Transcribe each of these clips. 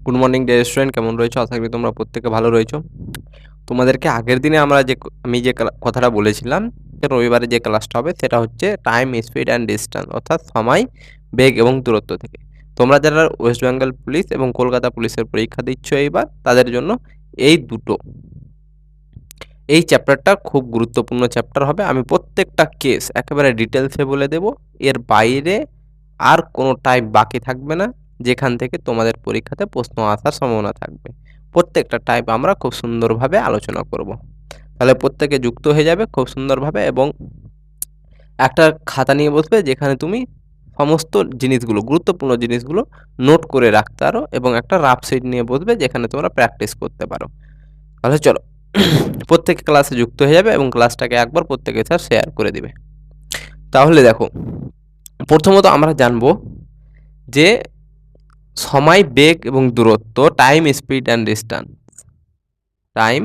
Good morning dear student, কেমন রয়েছো? আশা করি তোমরা প্রত্যেকে ভালো রয়েছো। তোমাদেরকে আগের দিনে আমি যে কথাটা বলেছিলাম যে রবিবারে যে ক্লাসটা হবে সেটা হচ্ছে টাইম, স্পিড অ্যান্ড ডিস্টেন্স, অর্থাৎ সময়, বেগ এবং দূরত্ব থেকে। তোমরা যারা ওয়েস্ট বেঙ্গল পুলিশ এবং কলকাতা পুলিশের পরীক্ষা দিচ্ছ এইবার, তাদের জন্য এই চ্যাপ্টারটা খুব গুরুত্বপূর্ণ চ্যাপ্টার হবে। আমি প্রত্যেকটা কেস একেবারে ডিটেলসে বলে দেব। এর বাইরে আর কোনো টাইপ বাকি থাকবে না যেখান থেকে তোমাদের পরীক্ষাতে প্রশ্ন আসার সম্ভাবনা থাকবে। প্রত্যেকটা টাইপ আমরা খুব সুন্দরভাবে আলোচনা করব। তাহলে প্রত্যেকে যুক্ত হয়ে যাবে খুব সুন্দরভাবে, এবং একটা খাতা নিয়ে বসবে যেখানে তুমি সমস্ত জিনিসগুলো, গুরুত্বপূর্ণ জিনিসগুলো নোট করে রাখতে পারো, এবং একটা রাফ শিট নিয়ে বসবে যেখানে তোমরা প্র্যাকটিস করতে পারো। তাহলে চলো প্রত্যেকে ক্লাসে যুক্ত হয়ে যাবে এবং ক্লাসটাকে একবার প্রত্যেকে স্যার শেয়ার করে দিবে। তাহলে দেখো, প্রথমত আমরা জানবো যে সময়, বেগ এবং দূরত্ব, time, speed and distance. Time,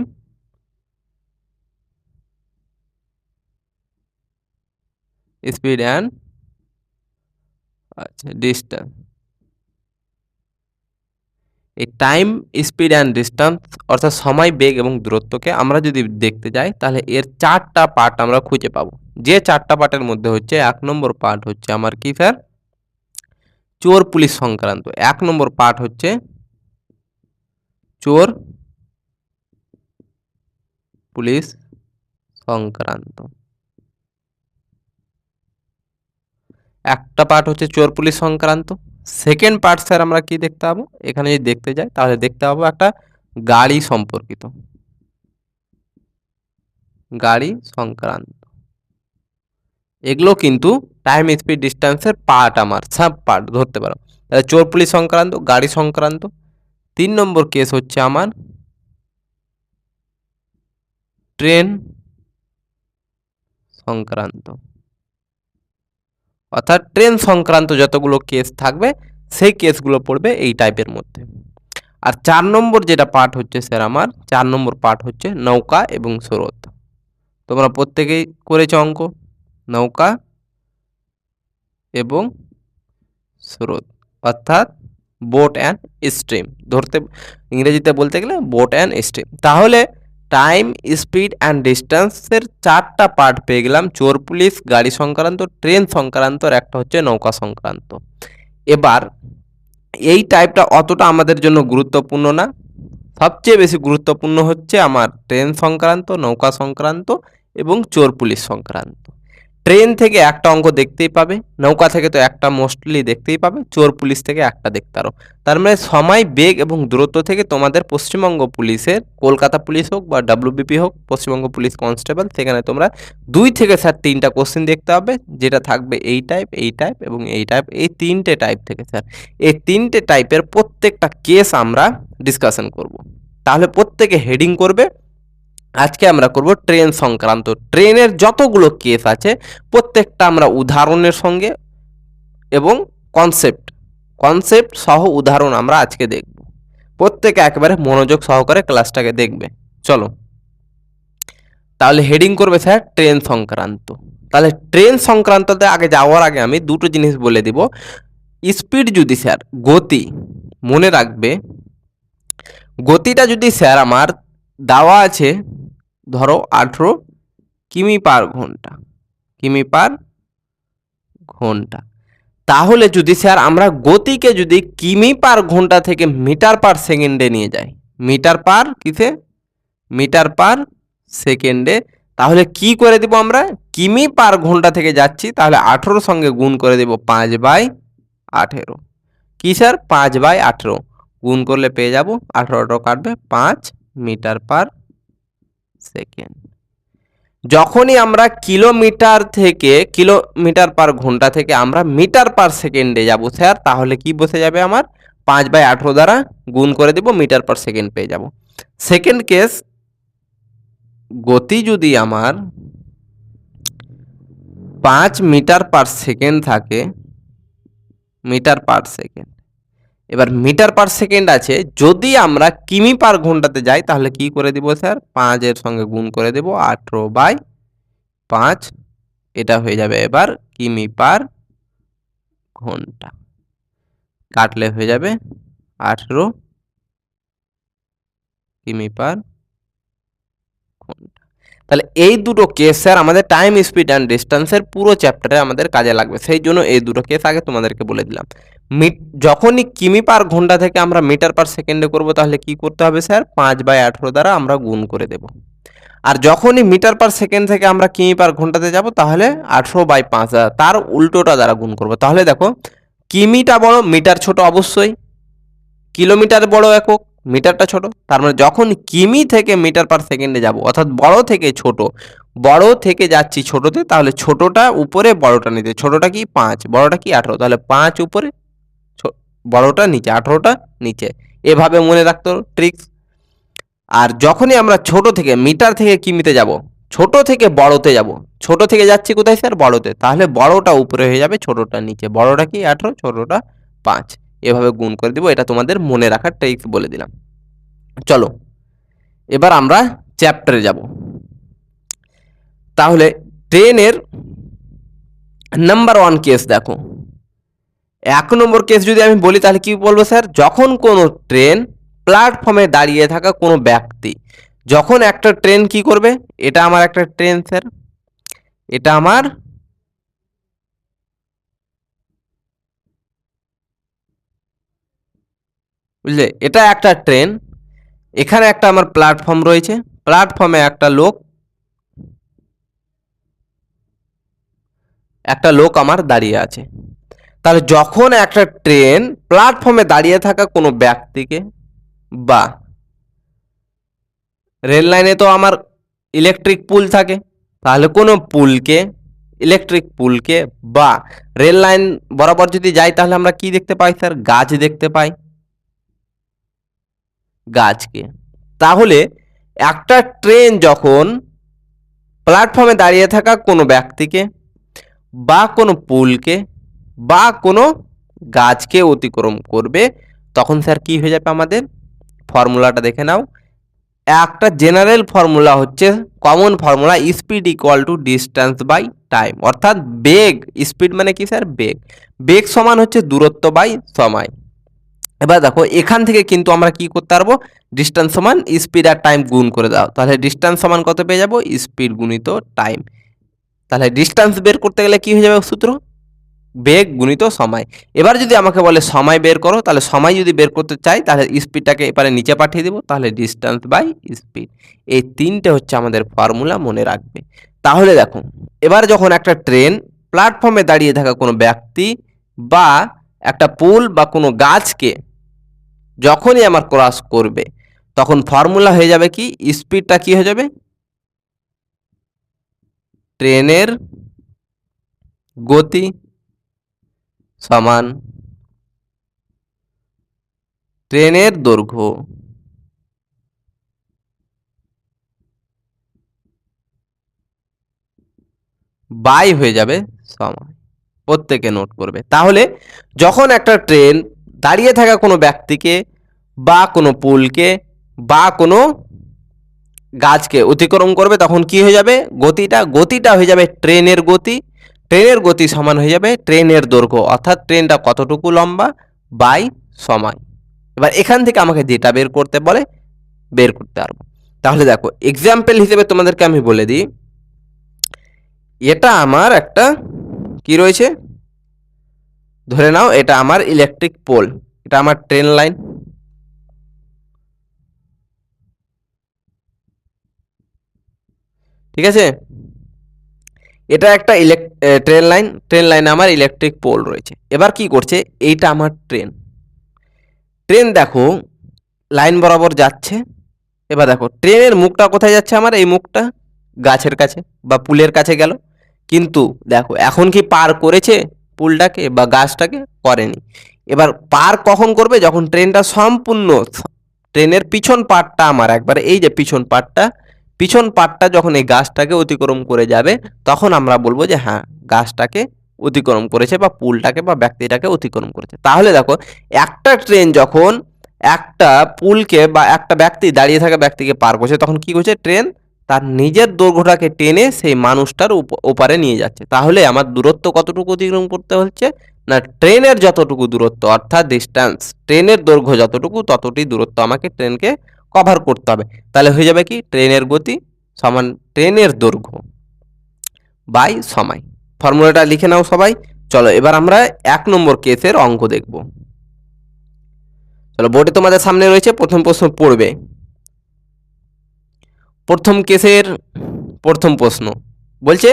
speed and distance. এই টাইম, স্পিড অ্যান্ড ডিস্টেন্স অর্থাৎ সময়, বেগ এবং দূরত্বকে আমরা যদি দেখতে যাই তাহলে এর চারটা পার্ট আমরা খুঁজে পাবো। যে চারটা পার্টের মধ্যে হচ্ছে 1 নম্বর পার্ট হচ্ছে আমার কি স্যার? চোর পুলিশ সংক্রান্ত। 1 নম্বর পার্ট হচ্ছে চোর পুলিশ সংক্রান্ত। একটা পার্ট হচ্ছে চোর পুলিশ সংক্রান্ত। সেকেন্ড পার্ট স্যার আমরা কি দেখতে পাবো? এখানে যদি দেখতে যাই তাহলে দেখতে পাবো একটা গাড়ি সম্পর্কিত, গাড়ি সংক্রান্ত। এগুলো কিন্তু টাইম, স্পিড, ডিস্টেন্সের পার্ট, আমার সাব পার্ট ধরতে পারো। তাহলে চোর পুলিশ সংক্রান্ত, গাড়ি সংক্রান্ত। 3 নম্বর কেস হচ্ছে আমার ট্রেন সংক্রান্ত, অর্থাৎ ট্রেন সংক্রান্ত যতগুলো কেস থাকবে সেই কেসগুলো পড়বে এই টাইপের মধ্যে। আর 4 নম্বর যেটা পার্ট হচ্ছে স্যার আমার, 4 নম্বর পার্ট হচ্ছে নৌকা এবং স্রোত। তোমরা প্রত্যেকেই করেছো অঙ্ক, নৌকা এবং স্রোত, অর্থাৎ বোট অ্যান্ড স্ট্রিম ধরতে, ইংরেজিতে বলতে গেলে বোট অ্যান্ড স্ট্রিম। তাহলে টাইম, স্পিড অ্যান্ড ডিস্টেন্সের চারটা পার্ট পেয়ে গেলাম, চোর পুলিশ, গাড়ি সংক্রান্ত, ট্রেন সংক্রান্ত, আর একটা হচ্ছে নৌকা সংক্রান্ত। এবার এই টাইপটা অতটা আমাদের জন্য গুরুত্বপূর্ণ না, সবচেয়ে বেশি গুরুত্বপূর্ণ হচ্ছে আমার ট্রেন সংক্রান্ত, নৌকা সংক্রান্ত এবং চোর পুলিশ সংক্রান্ত। ট্রেন থেকে একটা অঙ্ক দেখতেই পাবে, নৌকা থেকে তো একটা মোস্টলি দেখতেই পাবে, চোর পুলিশ থেকে একটা দেখতে পারো। তার মানে সময়, বেগ এবং দূরত্ব থেকে তোমাদের পশ্চিমবঙ্গ পুলিশের, কলকাতা পুলিশ হোক বা ডাব্লিউবিপি হোক, পশ্চিমবঙ্গ পুলিশ কনস্টেবল, সেখানে তোমরা 2 থেকে স্যার 3টা কোশ্চেন দেখতে হবে, যেটা থাকবে এই টাইপ, এই টাইপ এবং এই টাইপ। এই 3টে টাইপ থেকে স্যার এই 3টে টাইপের প্রত্যেকটা কেস আমরা ডিসকাশন করব। তাহলে প্রত্যেকে হেডিং করবে। আজকে আমরা করব ট্রেন সংক্রান্ত। ট্রেনের যতগুলো কেস আছে প্রত্যেকটা আমরা উদাহরণের সঙ্গে এবং কনসেপ্ট সহ উদাহরণ আমরা আজকে দেখব। প্রত্যেকে একেবারে মনোযোগ সহকারে ক্লাসটাকে দেখবে। চলো তাহলে হেডিং করবে স্যার ট্রেন সংক্রান্ত। তাহলে ট্রেন সংক্রান্ততে আগে যাওয়ার আগে আমি দুটো জিনিস বলে দিব। স্পিড যদি স্যার, গতি মনে রাখবে, গতিটা যদি স্যার আমার দেওয়া আছে ধরো 18 কিমি পার ঘন্টা, কিমি পার ঘন্টা, তাহলে যদি স্যার আমরা গতিকে যদি কিমি পার ঘন্টা থেকে মিটার পার সেকেন্ডে নিয়ে যাই, মিটার পার কিসে, মিটার পার সেকেন্ডে, তাহলে কি করে দিব আমরা? কিমি পার ঘন্টা থেকে যাচ্ছি, তাহলে 18 সঙ্গে গুণ করে দেব 5/18। কি স্যার? 5/18 গুণ করলে পেয়ে যাব 18টা কাটবে 5 মিটার পার সেকেন্ড। যখনই আমরা কিলোমিটার পার ঘন্টা থেকে আমরা মিটার পার সেকেন্ডে যাব স্যার, তাহলে কি বসে যাবে আমার? 5/18 দ্বারা গুণ করে দেব, মিটার পার সেকেন্ড পেয়ে যাব। সেকেন্ড কেস, গতি যদি আমার 5 মিটার পার সেকেন্ড থাকে, মিটার পার সেকেন্ড, এবার মিটার পার সেকেন্ড আছে, যদি আমরা কিমি পার ঘন্টাতে যাই তাহলে কি করে দিব স্যার? 5-এর সঙ্গে গুণ করে দেব 18/5, এটা হয়ে যাবে এবার কিমি পার ঘন্টা, কাটলে হয়ে যাবে 18 কিমি পার ঘন্টা। তাহলে এই দুটো কেস স্যার আমাদের টাইম স্পিড অ্যান্ড ডিস্টেন্সের পুরো চ্যাপ্টারে আমাদের কাজে লাগবে, সেই জন্য এই দুটো কেস আগে তোমাদেরকে বলে দিলাম। যখনই কিমি পার ঘন্টা থেকে আমরা মিটার পার সেকেন্ডে করব, তাহলে কি করতে হবে স্যার, 5/18 দ্বারা আমরা গুণ করে দেব। আর যখনই মিটার পার সেকেন্ড থেকে আমরা কিমি পার ঘন্টাতে যাব, তাহলে 18/5 তার উল্টোটা দ্বারা গুণ করব। তাহলে দেখো, কিমিটা বড়, মিটার ছোট অবশ্যই, কিলোমিটার বড় একক, মিটারটা ছোট। তার মানে যখন কিমি থেকে মিটার পার সেকেন্ডে যাব, অর্থাৎ বড় থেকে ছোট, বড় থেকে যাচ্ছি ছোটতে, তাহলে ছোটটা উপরে বড়টা নিতে, ছোটটা কি 5, বড়টা কি 18, তাহলে 5 উপরে, বড়টা নিচে, 18টা নিচে, এভাবে মনে রাখতো ট্রিক্স। আর যখনই আমরা ছোট থেকে মিটার থেকে কিমিতে যাব, ছোট থেকে বড়তে যাব, ছোট থেকে যাচ্ছি কোথায় স্যার, বড়তে, তাহলে বড়টা উপরে হয়ে যাবে, ছোটটা নিচে, বড়টা কি 18, ছোটটা 5, এভাবে গুণ করে দিব। এটা তোমাদের মনে রাখার ট্রিক্স বলে দিলাম। চলো এবার আমরা চ্যাপ্টারে যাব। তাহলে ট্রেনের নাম্বার 1 কেস দেখো, 1 নম্বর কেস যদি আমি বলি, তাহলে কি বলবো স্যার, যখন কোনো ট্রেন প্ল্যাটফর্মে দাঁড়িয়ে থাকা কোনো ব্যক্তি, যখন একটা ট্রেন কি করবে, এটা আমার একটা ট্রেন স্যার, এটা আমার বুঝলে, এটা একটা ট্রেন, এখানে একটা আমার প্ল্যাটফর্ম রয়েছে, প্ল্যাটফর্মে একটা লোক আমার দাঁড়িয়ে আছে। তাহলে যখন একটা ট্রেন প্ল্যাটফর্মে দাঁড়িয়ে থাকা কোনো ব্যক্তিকে, বা রেল লাইনে তো আমার ইলেকট্রিক পুল থাকে, তাহলে কোনো পুলকে, ইলেকট্রিক পুলকে, বা রেল লাইন বরাবর যদি যাই, তাহলে আমরা কি দেখতে পাই স্যার, গাছ দেখতে পাই, গাছকে। তাহলে একটা ট্রেন যখন প্ল্যাটফর্মে দাঁড়িয়ে থাকা কোনো ব্যক্তিকে, বা কোনো পুলকে, বা কোনো গাছকে অতিক্রম করবে, তখন স্যার কি হয়ে যাবে, আমাদের ফর্মুলাটা দেখে নাও। একটা জেনারেল ফর্মুলা হচ্ছে, common formula, speed equal to distance by time, অর্থাৎ বেগ, স্পিড মানে কি স্যার, বেগ, বেগ সমান হচ্ছে দূরত্ব বাই সময়। এবার দেখো, এখান থেকে কিন্তু আমরা কি করতে পারবো, ডিস্টেন্স সমান স্পিড আর টাইম গুণ করে দাও, তাহলে ডিস্টেন্স সমান কত পেয়ে যাবো, স্পিড গুণিত টাইম। তাহলে ডিস্টেন্স বের করতে গেলে কি হয়ে যাবে সূত্র, বেগ গুণিত সময়। এবার যদি আমাকে বলে সময় বের করো, তাহলে সময় যদি বের করতে চাই, তাহলে স্পিডটাকে এবারে নিচে পাঠিয়ে দেবো, তাহলে ডিস্টেন্স বাই স্পিড। এই তিনটে হচ্ছে আমাদের ফর্মুলা, মনে রাখবে। তাহলে দেখো, এবার যখন একটা ট্রেন প্ল্যাটফর্মে দাঁড়িয়ে থাকা কোনো ব্যক্তি, বা একটা পুল, বা কোনো গাছকে যখনই আমার ক্রস করবে, তখন ফর্মুলা হয়ে যাবে কি, স্পিডটা কি হয়ে যাবে, ট্রেনের গতি সমান ট্রেনের দৈর্ঘ্য বাই হয়ে যাবে সময়। প্রত্যেকে নোট করবে। তাহলে যখন একটা ট্রেন দাঁড়িয়ে থাকা কোনো ব্যক্তিকে, বা কোনো পুলকে, বা কোনো গাছকে অতিক্রম করবে, তখন কি হয়ে যাবে, গতিটা হয়ে যাবে ট্রেনের গতি, ট্রেনের গতি সমান হয়ে যাবে ট্রেনের দৈর্ঘ্য, অর্থাৎ ট্রেনটা কতটুকু লম্বা বাই সময়। এবার এখান থেকে আমাকে যেটা বের করতে বলে, বের করতে পারবো। তাহলে দেখো, এক্সাম্পল হিসেবে তোমাদেরকে আমি বলে দিই, এটা আমার একটা কি রয়েছে, ধরে নাও এটা আমার ইলেকট্রিক পোল, এটা আমার ট্রেন লাইন, ঠিক আছে, এটা একটা ট্রেন লাইন, ট্রেন লাইনে আমার ইলেকট্রিক পোল রয়েছে। এবার কি করছে, এইটা আমার ট্রেন, ট্রেন দেখো লাইন বরাবর যাচ্ছে। এবার দেখো, ট্রেনের মুখটা কোথায় যাচ্ছে, আমার এই মুখটা গাছের কাছে বা পুলের কাছে গেল, কিন্তু দেখো এখন কি পার করেছে পুলটাকে বা গাছটাকে, করেনি। এবার পার কখন করবে, যখন ট্রেনটা সম্পূর্ণ, ট্রেনের পিছন পার্টটা আমার একবার, এই যে পিছন পার্টটা যখন এই গাছটাকে অতিক্রম করে যাবে, তখন আমরা বলবো যে হ্যাঁ, গাছটাকে অতিক্রম করেছে, বা পুলটাকে বা ব্যক্তিটাকে অতিক্রম করেছে। তাহলে দেখো, একটা ট্রেন যখন একটা পুলকে বা একটা ব্যক্তি, দাঁড়িয়ে থাকা ব্যক্তিকে পার করছে, তখন কি করছে, ট্রেন তার নিজের দৈর্ঘ্যটাকে টেনে সেই মানুষটার ওপারে নিয়ে যাচ্ছে। তাহলে আমার দূরত্ব কতটুকু অতিক্রম করতে হচ্ছে না, ট্রেনের যতটুকু দূরত্ব, অর্থাৎ ডিস্টেন্স, ট্রেনের দৈর্ঘ্য যতটুকু, ততটি দূরত্ব আমাকে ট্রেনকে কভার করতে হবে। তাহলে হয়ে যাবে কি ট্রেনের গতি সমান ট্রেনের দৈর্ঘ্য বাই সময়। ফর্মুলাটা লিখে নাও সবাই। চলো এবার আমরা 1 নম্বর কেসের অঙ্ক দেখব। চলো বোর্ডে তোমাদের সামনে রয়েছে, প্রথম প্রশ্ন পড়বে। প্রথম কেসের প্রথম প্রশ্ন বলছে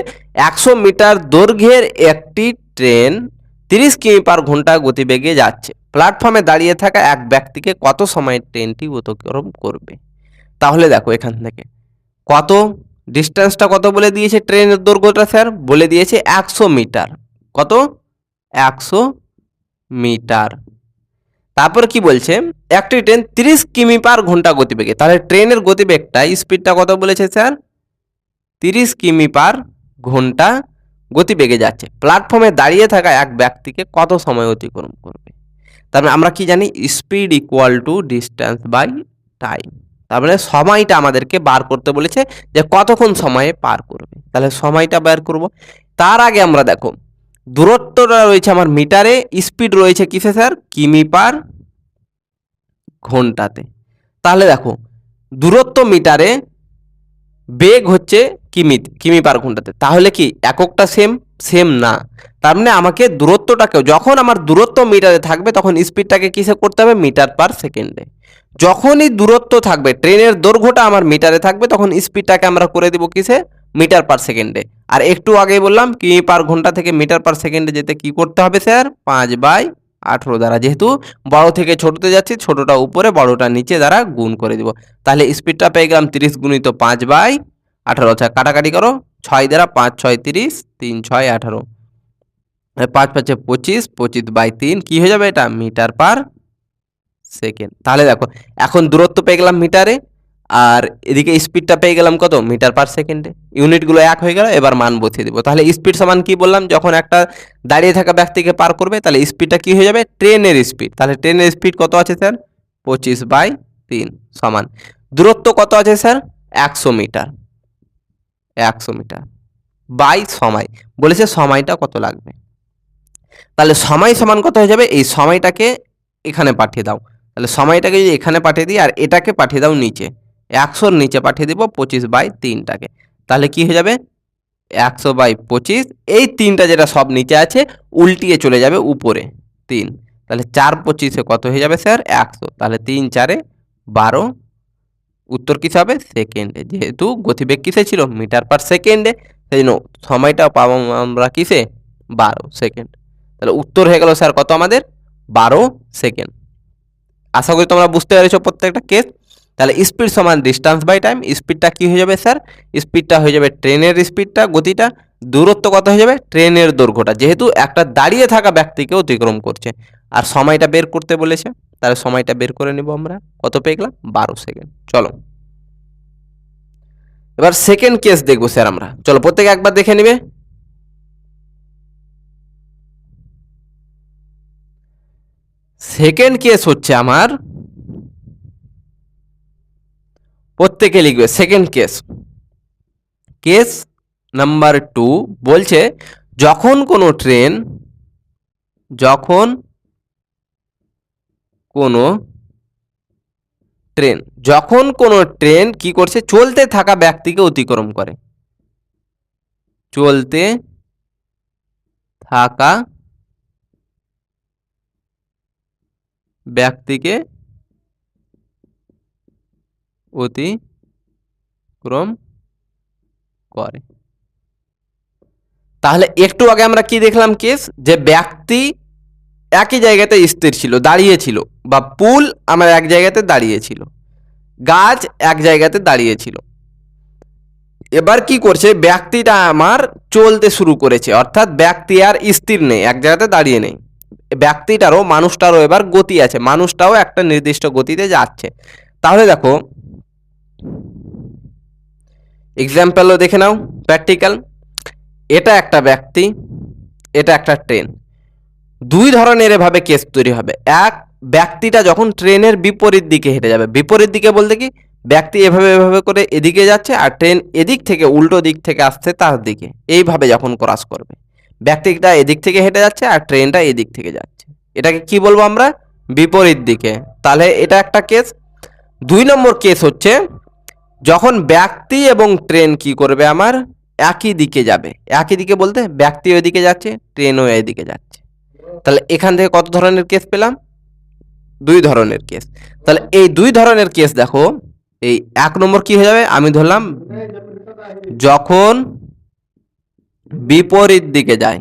100 মিটার দৈর্ঘ্যের একটি ট্রেন 30 কিমি পার ঘন্টা গতিবেগে যাচ্ছে। প্ল্যাটফর্মে দাঁড়িয়ে থাকা এক ব্যক্তিকে কত সময়ে ট্রেনটি অতিক্রম করবে? তাহলে দেখো এখান থেকে কত ডিস্টেন্সটা কত বলে দিয়েছে, ট্রেনের দৈর্ঘ্যটা স্যার বলে দিয়েছে 100 মিটার। কত? 100 মিটার। তারপর কি বলছে একটি ট্রেন 30 কিমি পার ঘন্টা গতিবেগে। তাহলে ট্রেনের গতিবেগটা স্পিডটা কত বলেছে স্যার? 30 কিমি পার ঘন্টা গতিবেগে যাচ্ছে। প্ল্যাটফর্মে দাঁড়িয়ে থাকা এক ব্যক্তিকে কত সময় অতিক্রম করবে? তার মানে আমরা কি জানি speed equal to distance by time. তার মানে সময়টা আমাদেরকে বার করতে বলেছে যে কতক্ষণ সময়ে পার করবে। তাহলে সময়টা বের করব। তার আগে আমরা দেখো দূরত্বটা রয়েছে আমার মিটারে, স্পিড রয়েছে কিসে স্যার? কিমি পার ঘন্টাতে। তাহলে দেখো দূরত্ব মিটারে, বেগ হচ্ছে কিমি পার ঘন্টাতে। তাহলে কি এককটা সেম না। তার মানে আমাকে দূরত্বটাকেও, যখন আমার দূরত্ব মিটারে থাকবে তখন স্পিডটাকে কিসে করতে হবে? মিটার পার সেকেন্ডে। যখনই দূরত্ব থাকবে, ট্রেনের দৈর্ঘ্যটা আমার মিটারে থাকবে, তখন স্পিডটাকে আমরা করে দেবো কিসে? মিটার পার সেকেন্ডে। আর একটু আগেই বললাম কিমি পার ঘন্টা থেকে মিটার পার সেকেন্ডে যেতে কি করতে হবে স্যার? 5/18 দ্বারা, যেহেতু বড় থেকে ছোটতে যাচ্ছি, ছোটটা উপরে বড়টা নিচে দ্বারা গুণ করে দিব। তাহলে স্পিডটা পেয়ে গেলাম 30 গুণিত 5/18। আচ্ছা কাটাকাটি করো, 6 দ্বারা 5 6 30, 3 6 18, 5 5 25, 25/3 কি হয়ে যাবে? এটা মিটার পার সেকেন্ড। তাহলে দেখো এখন দূরত্ব পেয়ে গেলাম মিটারে, আর এদিকে স্পিডটা পেয়ে গেলাম কত? মিটার পার সেকেন্ডে। ইউনিটগুলো এক হয়ে গেল, এবার মান বসিয়ে দিব। তাহলে স্পিড সমান কি বললাম? যখন একটা দাঁড়িয়ে থাকা ব্যক্তিকে পার করবে তাহলে স্পিডটা কি হয়ে যাবে? ট্রেনের স্পিড। তাহলে ট্রেনের স্পিড কত আছে স্যার? 25/3 সমান দূরত্ব কত আছে স্যার? 100 মিটার। 100 মিটার বাই সময় বলেছে, সময়টা কত লাগবে। তাহলে সময় সমান কত হয়ে যাবে? এই সময়টাকে এখানে পাঠিয়ে দাও। তাহলে সময়টাকে যদি এখানে পাঠিয়ে দিই আর এটাকে পাঠিয়ে দাও নিচে, 100-র নিচে পাঠিয়ে দিব 25/3টাকে। তাহলে কি হয়ে যাবে? 100/25, এই 3টা যেটা সব নিচে আছে উল্টিয়ে চলে যাবে উপরে 3। তাহলে 4 25-এ কত হয়ে যাবে স্যার? 100। তাহলে 3 4-এ 12, উত্তর কিসে হবে? সেকেন্ডে। যেহেতু গতিবেগ কিসে ছিল? মিটার পার সেকেন্ডে, সেই জন্য সময়টা পাবো আমরা কিসে? 12 সেকেন্ড। তাহলে উত্তর হয়ে গেল স্যার কত আমাদের? 12 সেকেন্ড। আশা করি তোমরা বুঝতে পেরেছো প্রত্যেকটা কেস। তাহলে স্পিড সমান ডিস্টেন্স বাই টাইম। স্পিডটা কি হয়ে যাবে স্যার? স্পিডটা হয়ে যাবে ট্রেনের স্পিডটা, গতিটা। দূরত্ব কত হয়ে যাবে? ট্রেনের দৈর্ঘ্যটা, যেহেতু একটা দাঁড়িয়ে থাকা ব্যক্তিকে অতিক্রম করছে। আর সময়টা বের করতে বলেছে, তাহলে সময়টা বের করে নিব আমরা। কত পেয়ে গেলাম? 12 সেকেন্ড। চলো এবার সেকেন্ড কেস দেখবো স্যার আমরা। চলো প্রত্যেকে একবার দেখে নিবে। সেকেন্ড কেস হচ্ছে আমার, প্রত্যেকে লিখবে সেকেন্ড কেস। কেস নাম্বার 2 বলছে যখন কোনো ট্রেন কি করছে? চলতে থাকা ব্যক্তিকে অতিক্রম করে। চলতে থাকা ব্যক্তিকে অতিক্রম করে। তাহলে একটু আগে আমরা কি দেখলাম কেস? যে ব্যক্তি একই জায়গাতে স্থির ছিল, দাঁড়িয়ে ছিল, বা পুল আমার এক জায়গাতে দাঁড়িয়ে ছিল, গাছ এক জায়গাতে দাঁড়িয়ে ছিল। এবার কি করছে? ব্যক্তিটা আমার চলতে শুরু করেছে, অর্থাৎ ব্যক্তি আর স্থির নেই, এক জায়গাতে দাঁড়িয়ে নেই। ব্যক্তিটারও, মানুষটারও এবার গতি আছে, মানুষটাও একটা নির্দিষ্ট গতিতে যাচ্ছে। তাহলে দেখো এক্সাম্পলও দেখে নাও, প্র্যাকটিক্যাল। এটা একটা ব্যক্তি, এটা একটা ট্রেন। দুই ধরনের এভাবে কেস তৈরি হবে। এক, ব্যক্তিটা যখন ট্রেনের বিপরীত দিকে হেঁটে যাবে। বিপরীত দিকে বলতে কি? ব্যক্তি এভাবে এভাবে করে এদিকে যাচ্ছে আর ট্রেন এদিক থেকে, উল্টো দিক থেকে আসছে তার দিকে, এইভাবে যখন ক্রস করবে, ব্যক্তিটা এদিক থেকে হেঁটে যাচ্ছে আর ট্রেনটা এদিক থেকে যাচ্ছে, এটাকে কি বলবো আমরা? বিপরীত দিকে। তাহলে এটা একটা কেস। 2 নম্বর কেস হচ্ছে যখন ব্যক্তি এবং ট্রেন কি করবে আমার একই দিকে যাবে। একই দিকে বলতে ব্যক্তি ওইদিকে যাচ্ছে, ট্রেনও এইদিকে যাচ্ছে। তাহলে এখান থেকে কত ধরনের কেস পেলাম? 2 ধরনের কেস। তাহলে এই 2 ধরনের কেস দেখো, এই 1 নম্বর কি হয়ে যাবে, আমি ধরলাম যখন বিপরীত দিকে যায়,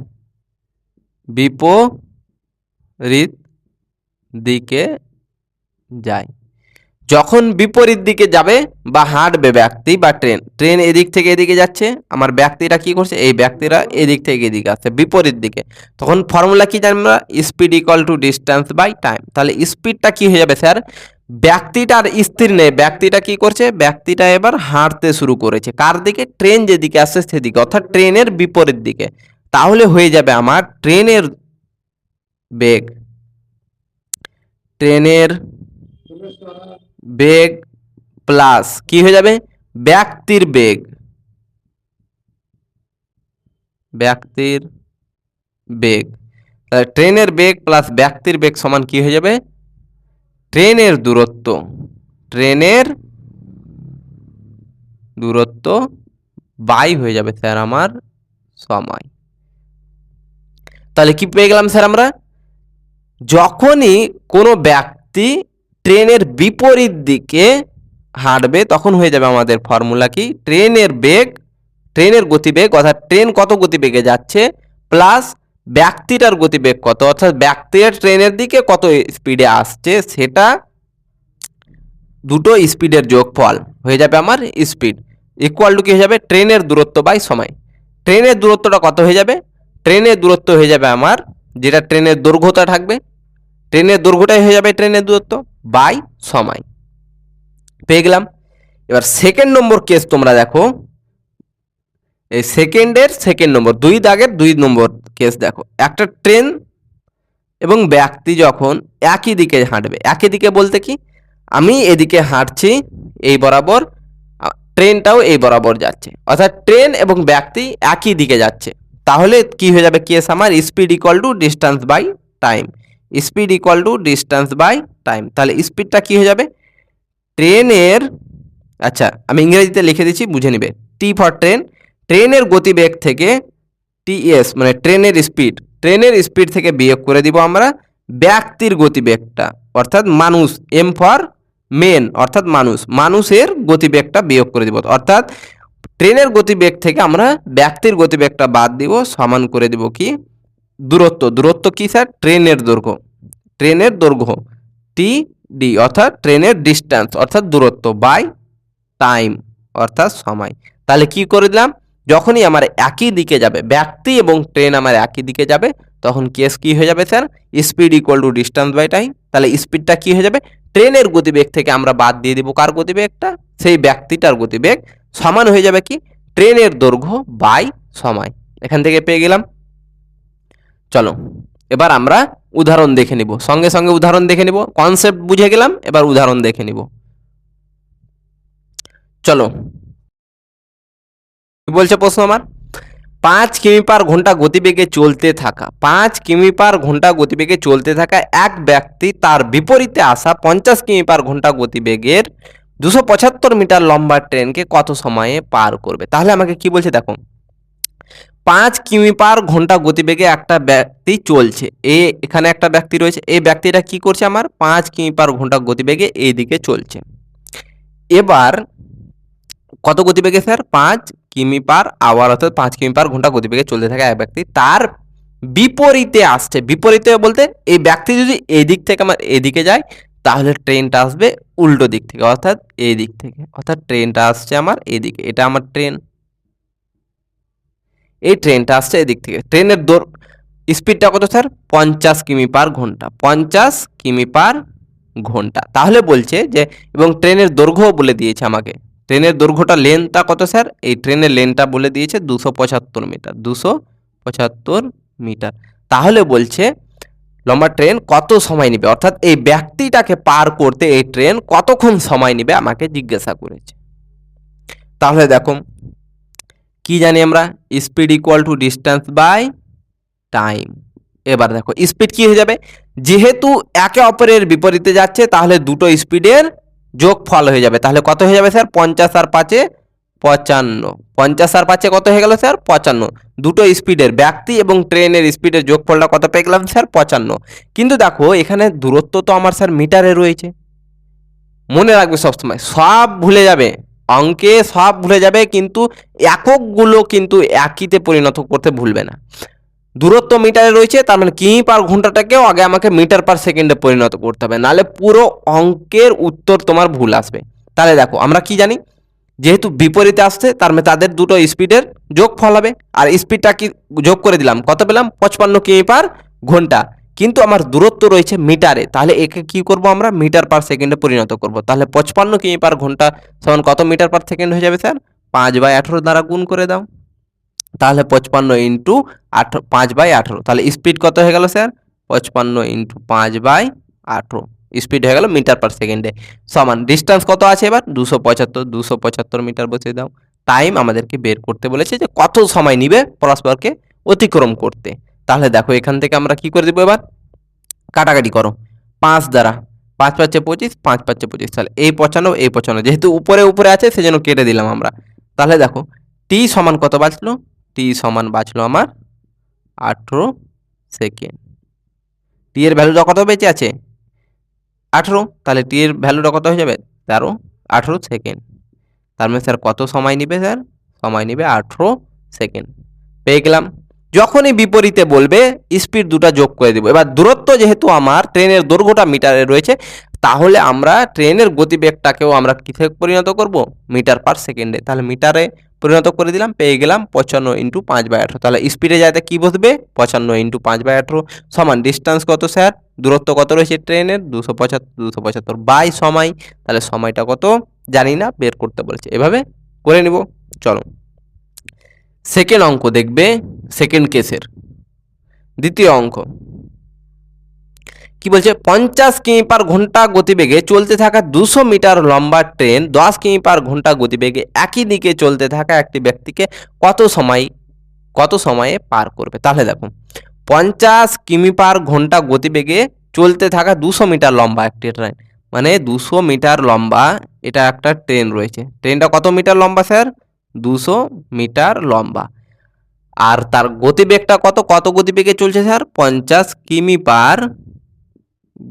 বিপরীত দিকে যায়, যখন বিপরীত দিকে যাবে বা হাঁটবে ব্যক্তি বা ট্রেন, ট্রেন এদিক থেকে এদিকে যাচ্ছে, আমার ব্যক্তিরা কি করছে, এই ব্যক্তিরা এদিক থেকে এদিকে আসছে বিপরীত দিকে, তখন ফর্মুলা কি জানি আমরা, speed equal to distance by time. তাহলে স্পিডটা কি হয়ে যাবে স্যার, ব্যক্তিটা আর স্থির নেই, ব্যক্তিটা কি করছে, ব্যক্তিটা এবার হাঁটতে শুরু করেছে কার দিকে, ট্রেন যেদিকে আসছে সেদিকে, অর্থাৎ ট্রেনের বিপরীত দিকে। তাহলে হয়ে যাবে আমার ট্রেনের বেগ, ট্রেনের বেগ প্লাস কি হয়ে যাবে, ব্যক্তির বেগ, ব্যক্তির বেগ। ট্রেনের বেগ প্লাস ব্যক্তির বেগ সমান কি হয়ে যাবে, ট্রেনের দূরত্ব, ট্রেনের দূরত্ব বাই হয়ে যাবে স্যার আমার সময়। তাহলে কি পেয়ে গেলাম স্যার আমরা, যখনই কোনো ব্যক্তি ট্রেনের বিপরীত দিকে হাঁটবে তখন হয়ে যাবে আমাদের ফর্মুলা কি, ট্রেনের বেগ, ট্রেনের গতিবেগ অর্থাৎ ট্রেন কত গতিবেগে যাচ্ছে প্লাস ব্যক্তিটার গতিবেগ কত, অর্থাৎ ব্যক্তির ট্রেনের দিকে কত স্পিডে আসছে, সেটা দুটো স্পিডের যোগফল হয়ে যাবে আমার স্পিড, ইকুয়াল টু কি হয়ে যাবে, ট্রেনের দূরত্ব বাই সময়। ট্রেনের দূরত্বটা কত হয়ে যাবে, ট্রেনের দূরত্ব হয়ে যাবে আমার, যেটা ট্রেনের দৈর্ঘ্যটা থাকবে, ট্রেনের দৈর্ঘ্যটাই হয়ে যাবে ট্রেনের দূরত্ব বাই সময়। পেয়ে গেলাম। এবার সেকেন্ড নম্বর কেস তোমরা দেখো, এই সেকেন্ডের সেকেন্ড নম্বর, 2 দাগের 2 নম্বর কেস দেখো, একটা ট্রেন এবং ব্যক্তি যখন একই দিকে হাঁটবে, একই দিকে বলতে কি, আমি এদিকে হাঁটছি এই বরাবর, ট্রেনটাও এই বরাবর যাচ্ছে, অর্থাৎ ট্রেন এবং ব্যক্তি একই দিকে যাচ্ছে, তাহলে কি হয়ে যাবে কেস আমার, speed equal to distance by time, speed equal to distance by time. তাহলে স্পিডটা কি হয়ে যাবে, ট্রেনের, আচ্ছা আমি ইংরেজিতে লিখে দিচ্ছি বুঝে নিবে, টি ফর ট্রেন, ট্রেনের গতিবেগ থেকে টিএস মানে ট্রেনের স্পিড, ট্রেনের স্পিড থেকে বিয়োগ করে দিব আমরা ব্যক্তির গতিবেগটা, অর্থাৎ মানুষ, এম ফর মেন অর্থাৎ মানুষ, মানুষের গতিবেগটা বিয়োগ করে দিব, অর্থাৎ ট্রেনের গতিবেগ থেকে আমরা ব্যক্তির গতিবেগটা বাদ দিব, সমান করে দিব কি দূরত্ব, দূরত্ব কি স্যার, ট্রেনের দৈর্ঘ্য, ট্রেনের দৈর্ঘ্য টি ডি অর্থাৎ ট্রেনের ডিস্টেন্স অর্থাৎ দূরত্ব বাই টাইম অর্থাৎ সময়। তাহলে কি করে দিলাম, যখনই আমার একই দিকে যাবে ব্যক্তি এবং ট্রেন আমার একই দিকে যাবে তখন কেস কি হয়ে যাবে sir, speed equal to distance by time. তাহলে স্পিডটা কি হয়ে যাবে, ট্রেনের গতিবেগ থেকে আমরা বাদ দিয়ে দিব কার গতিবেগটা, সেই ব্যক্তিটার গতিবেগ, সমান হয়ে যাবে কি ট্রেনের দৈর্ঘ্য বাই সময়। এখান থেকে পেয়ে গেলাম। চলো এবার আমরা উদাহরণ দেখে নিব, সঙ্গে সঙ্গে উদাহরণ দেখে নিব, কনসেপ্ট বুঝে গেলাম, এবার উদাহরণ দেখে নিব। চলো বলছে প্রশ্ন আমার, 5 কিমি পার ঘন্টা গতিবেগে চলতে থাকা, 5 কিমি পার ঘন্টা গতিবেগে চলতে থাকা এক ব্যক্তি তার বিপরীতে আসা 50 কিমি পার ঘন্টা গতিবেগের 275 মিটার লম্বা ট্রেনকে কত সময়ে পার করবে। তাহলে আমাকে কি বলছে দেখো, 5 কিমি পার ঘন্টা গতিবেগে একটা ব্যক্তি চলছে, এখানে একটা ব্যক্তি রয়েছে, এই ব্যক্তিটা কি করছে আমার 5 কিমি পার ঘন্টা গতিবেগে এই দিকে চলছে। এবার কত গতিবেগে স্যার, 5 কিমি পার আওয়ার অর্থাৎ 5 কিমি পার ঘন্টা গতিবেগে চলতে থাকে এক ব্যক্তি, তার বিপরীতে আসছে, বিপরীতে বলতে এই ব্যক্তি যদি এই দিক থেকে আমার এদিকে যায় তাহলে ট্রেনটা আসবে উল্টো দিক থেকে অর্থাৎ এই দিক থেকে, অর্থাৎ ট্রেনটা আসছে আমার এদিকে, এটা আমার ট্রেন, এই ট্রেনটা আসছে এদিক থেকে, ট্রেনের স্পিডটা কত স্যার 50 কিমি পার ঘন্টা, 50 কিমি পার ঘন্টা। তাহলে বলছে যে, এবং ট্রেনের দৈর্ঘ্য বলে দিয়েছে আমাকে, ট্রেনের দৈর্ঘ্যটা লেনটা কত স্যার, এই ট্রেনের লেনটা বলে দিয়েছে 275 মিটার, 275 মিটার। তাহলে বলছে লম্বা ট্রেন কত সময় নেবে, অর্থাৎ এই ব্যক্তিটাকে পার করতে এই ট্রেন কতক্ষণ সময় নেবে আমাকে জিজ্ঞাসা করেছে। তাহলে দেখো কি জানি আমরা, speed equal to distance by time. এবার দেখো স্পিড কি হয়ে যাবে, যেহেতু একে অপরের বিপরীতে যাচ্ছে তাহলে দুটো স্পিডের যোগফল হয়ে যাবে। তাহলে কত হয়ে যাবে স্যার? 50 আর 5-এ 55। 50 আর 5-এ কত হয়ে গেল স্যার? 55। দুটো স্পিডের ব্যক্তি এবং ট্রেনের স্পিডের যোগফলটা কত পেয়ে গেলাম স্যার? 55। কিন্তু দেখো এখানে দূরত্ব তো আমার স্যার মিটারে রয়েছে। মনে রাখবে সবসময়, সব ভুলে যাবে, অঙ্কে সব ভুলে যাবে, কিন্তু এককগুলো কিন্তু একইতে পরিণত করতে ভুলবে না। দূরত্ব মিটারে রয়েছে, তার মানে কিমি পার ঘন্টাটাকেও আগে আমাকে মিটার পার সেকেন্ডে পরিণত করতে হবে, নাহলে পুরো অঙ্কের উত্তর তোমার ভুল আসবে। তাহলে দেখো আমরা কি জানি, যেহেতু বিপরীতে আসছে তার মানে তাদের দুটো স্পিডের যোগফল হবে, আর স্পিডটা কি যোগ করে দিলাম, কত পেলাম? 55 কিমি পার ঘন্টা। কিন্তু আমার দূরত্ব রয়েছে মিটারে, তাহলে একে কি করব আমরা? মিটার পার সেকেন্ডে পরিণত করব। তাহলে 55 কিমি পার ঘন্টা সমান কত মিটার পার সেকেন্ড হয়ে যাবে স্যার? 5/18 দ্বারা গুণ করে দাও। তাহলে 55 ইন্টু 5/18, তাহলে স্পিড কত হয়ে গেল স্যার? 55 ইন্টু 5/18 স্পিড হয়ে গেল মিটার পার সেকেন্ডে। সমান ডিস্টেন্স কত আছে এবার? 275 মিটার বসিয়ে দাও। টাইম আমাদেরকে বের করতে বলেছে যে কত সময় নিবে পরস্পরকে অতিক্রম করতে। তাহলে দেখো এখান থেকে আমরা কি করে দেবো এবার? কাটাকাটি করো 5 দ্বারা, 5 5 25, 5 5 25, তাহলে এই 95 এই 95, যেহেতু উপরে উপরে আছে সেজন্য কেটে দিলাম আমরা। তাহলে দেখো টি সমান কত বাঁচলো? টি সমান বাঁচলো আমার 18 সেকেন্ড। টি এর ভ্যালুটা কত বেঁচে আছে? 18। তাহলে টি এর ভ্যালুটা কত হয়ে যাবে? 13, 18 সেকেন্ড। তার মানে স্যার কত সময় নিবে স্যার? সময় নিবে 18 সেকেন্ড। পেয়ে গেলাম। যখনই বিপরীতে বলবে স্পিড দুটা যোগ করে দেবো। এবার দূরত্ব যেহেতু আমার ট্রেনের দৈর্ঘ্যটা মিটারে রয়েছে, তাহলে আমরা ট্রেনের গতিবেগটাকেও আমরা কিসে পরিণত করব? মিটার পার সেকেন্ডে। তাহলে মিটারে পরিণত করে দিলাম, পেয়ে গেলাম 55 ইন্টু 5/18। তাহলে স্পিডে যাতে কি বসবে? 55 ইন্টু 5/18 সমান ডিস্টেন্স কত স্যার? দূরত্ব কত রয়েছে ট্রেনের? 275 বাই সময়। তাহলে সময়টা কত জানি না, বের করতে বলেছে, এভাবে করে নিব। চলো সেকেন্ড অঙ্ক দেখবে, সেকেন্ড কেসের দ্বিতীয় অঙ্ক কি বলছে? 50 কিমি পার ঘন্টা গতিবেগে চলতে থাকা 200 মিটার লম্বা ট্রেন 10 কিমি পার ঘন্টা গতিবেগে একই দিকে চলতে থাকা একটি ব্যক্তিকে কত সময়ে পার করবে? তাহলে দেখো 50 কিমি পার ঘন্টা গতিবেগে চলতে থাকা 200 মিটার লম্বা একটি ট্রেন, মানে 200 মিটার লম্বা এটা একটা ট্রেন রয়েছে। ট্রেনটা কত মিটার লম্বা স্যার? 200 মিটার লম্বা। আর তার গতিবেগটা কত গতিবেগে চলছে স্যার? 50 কিমি পার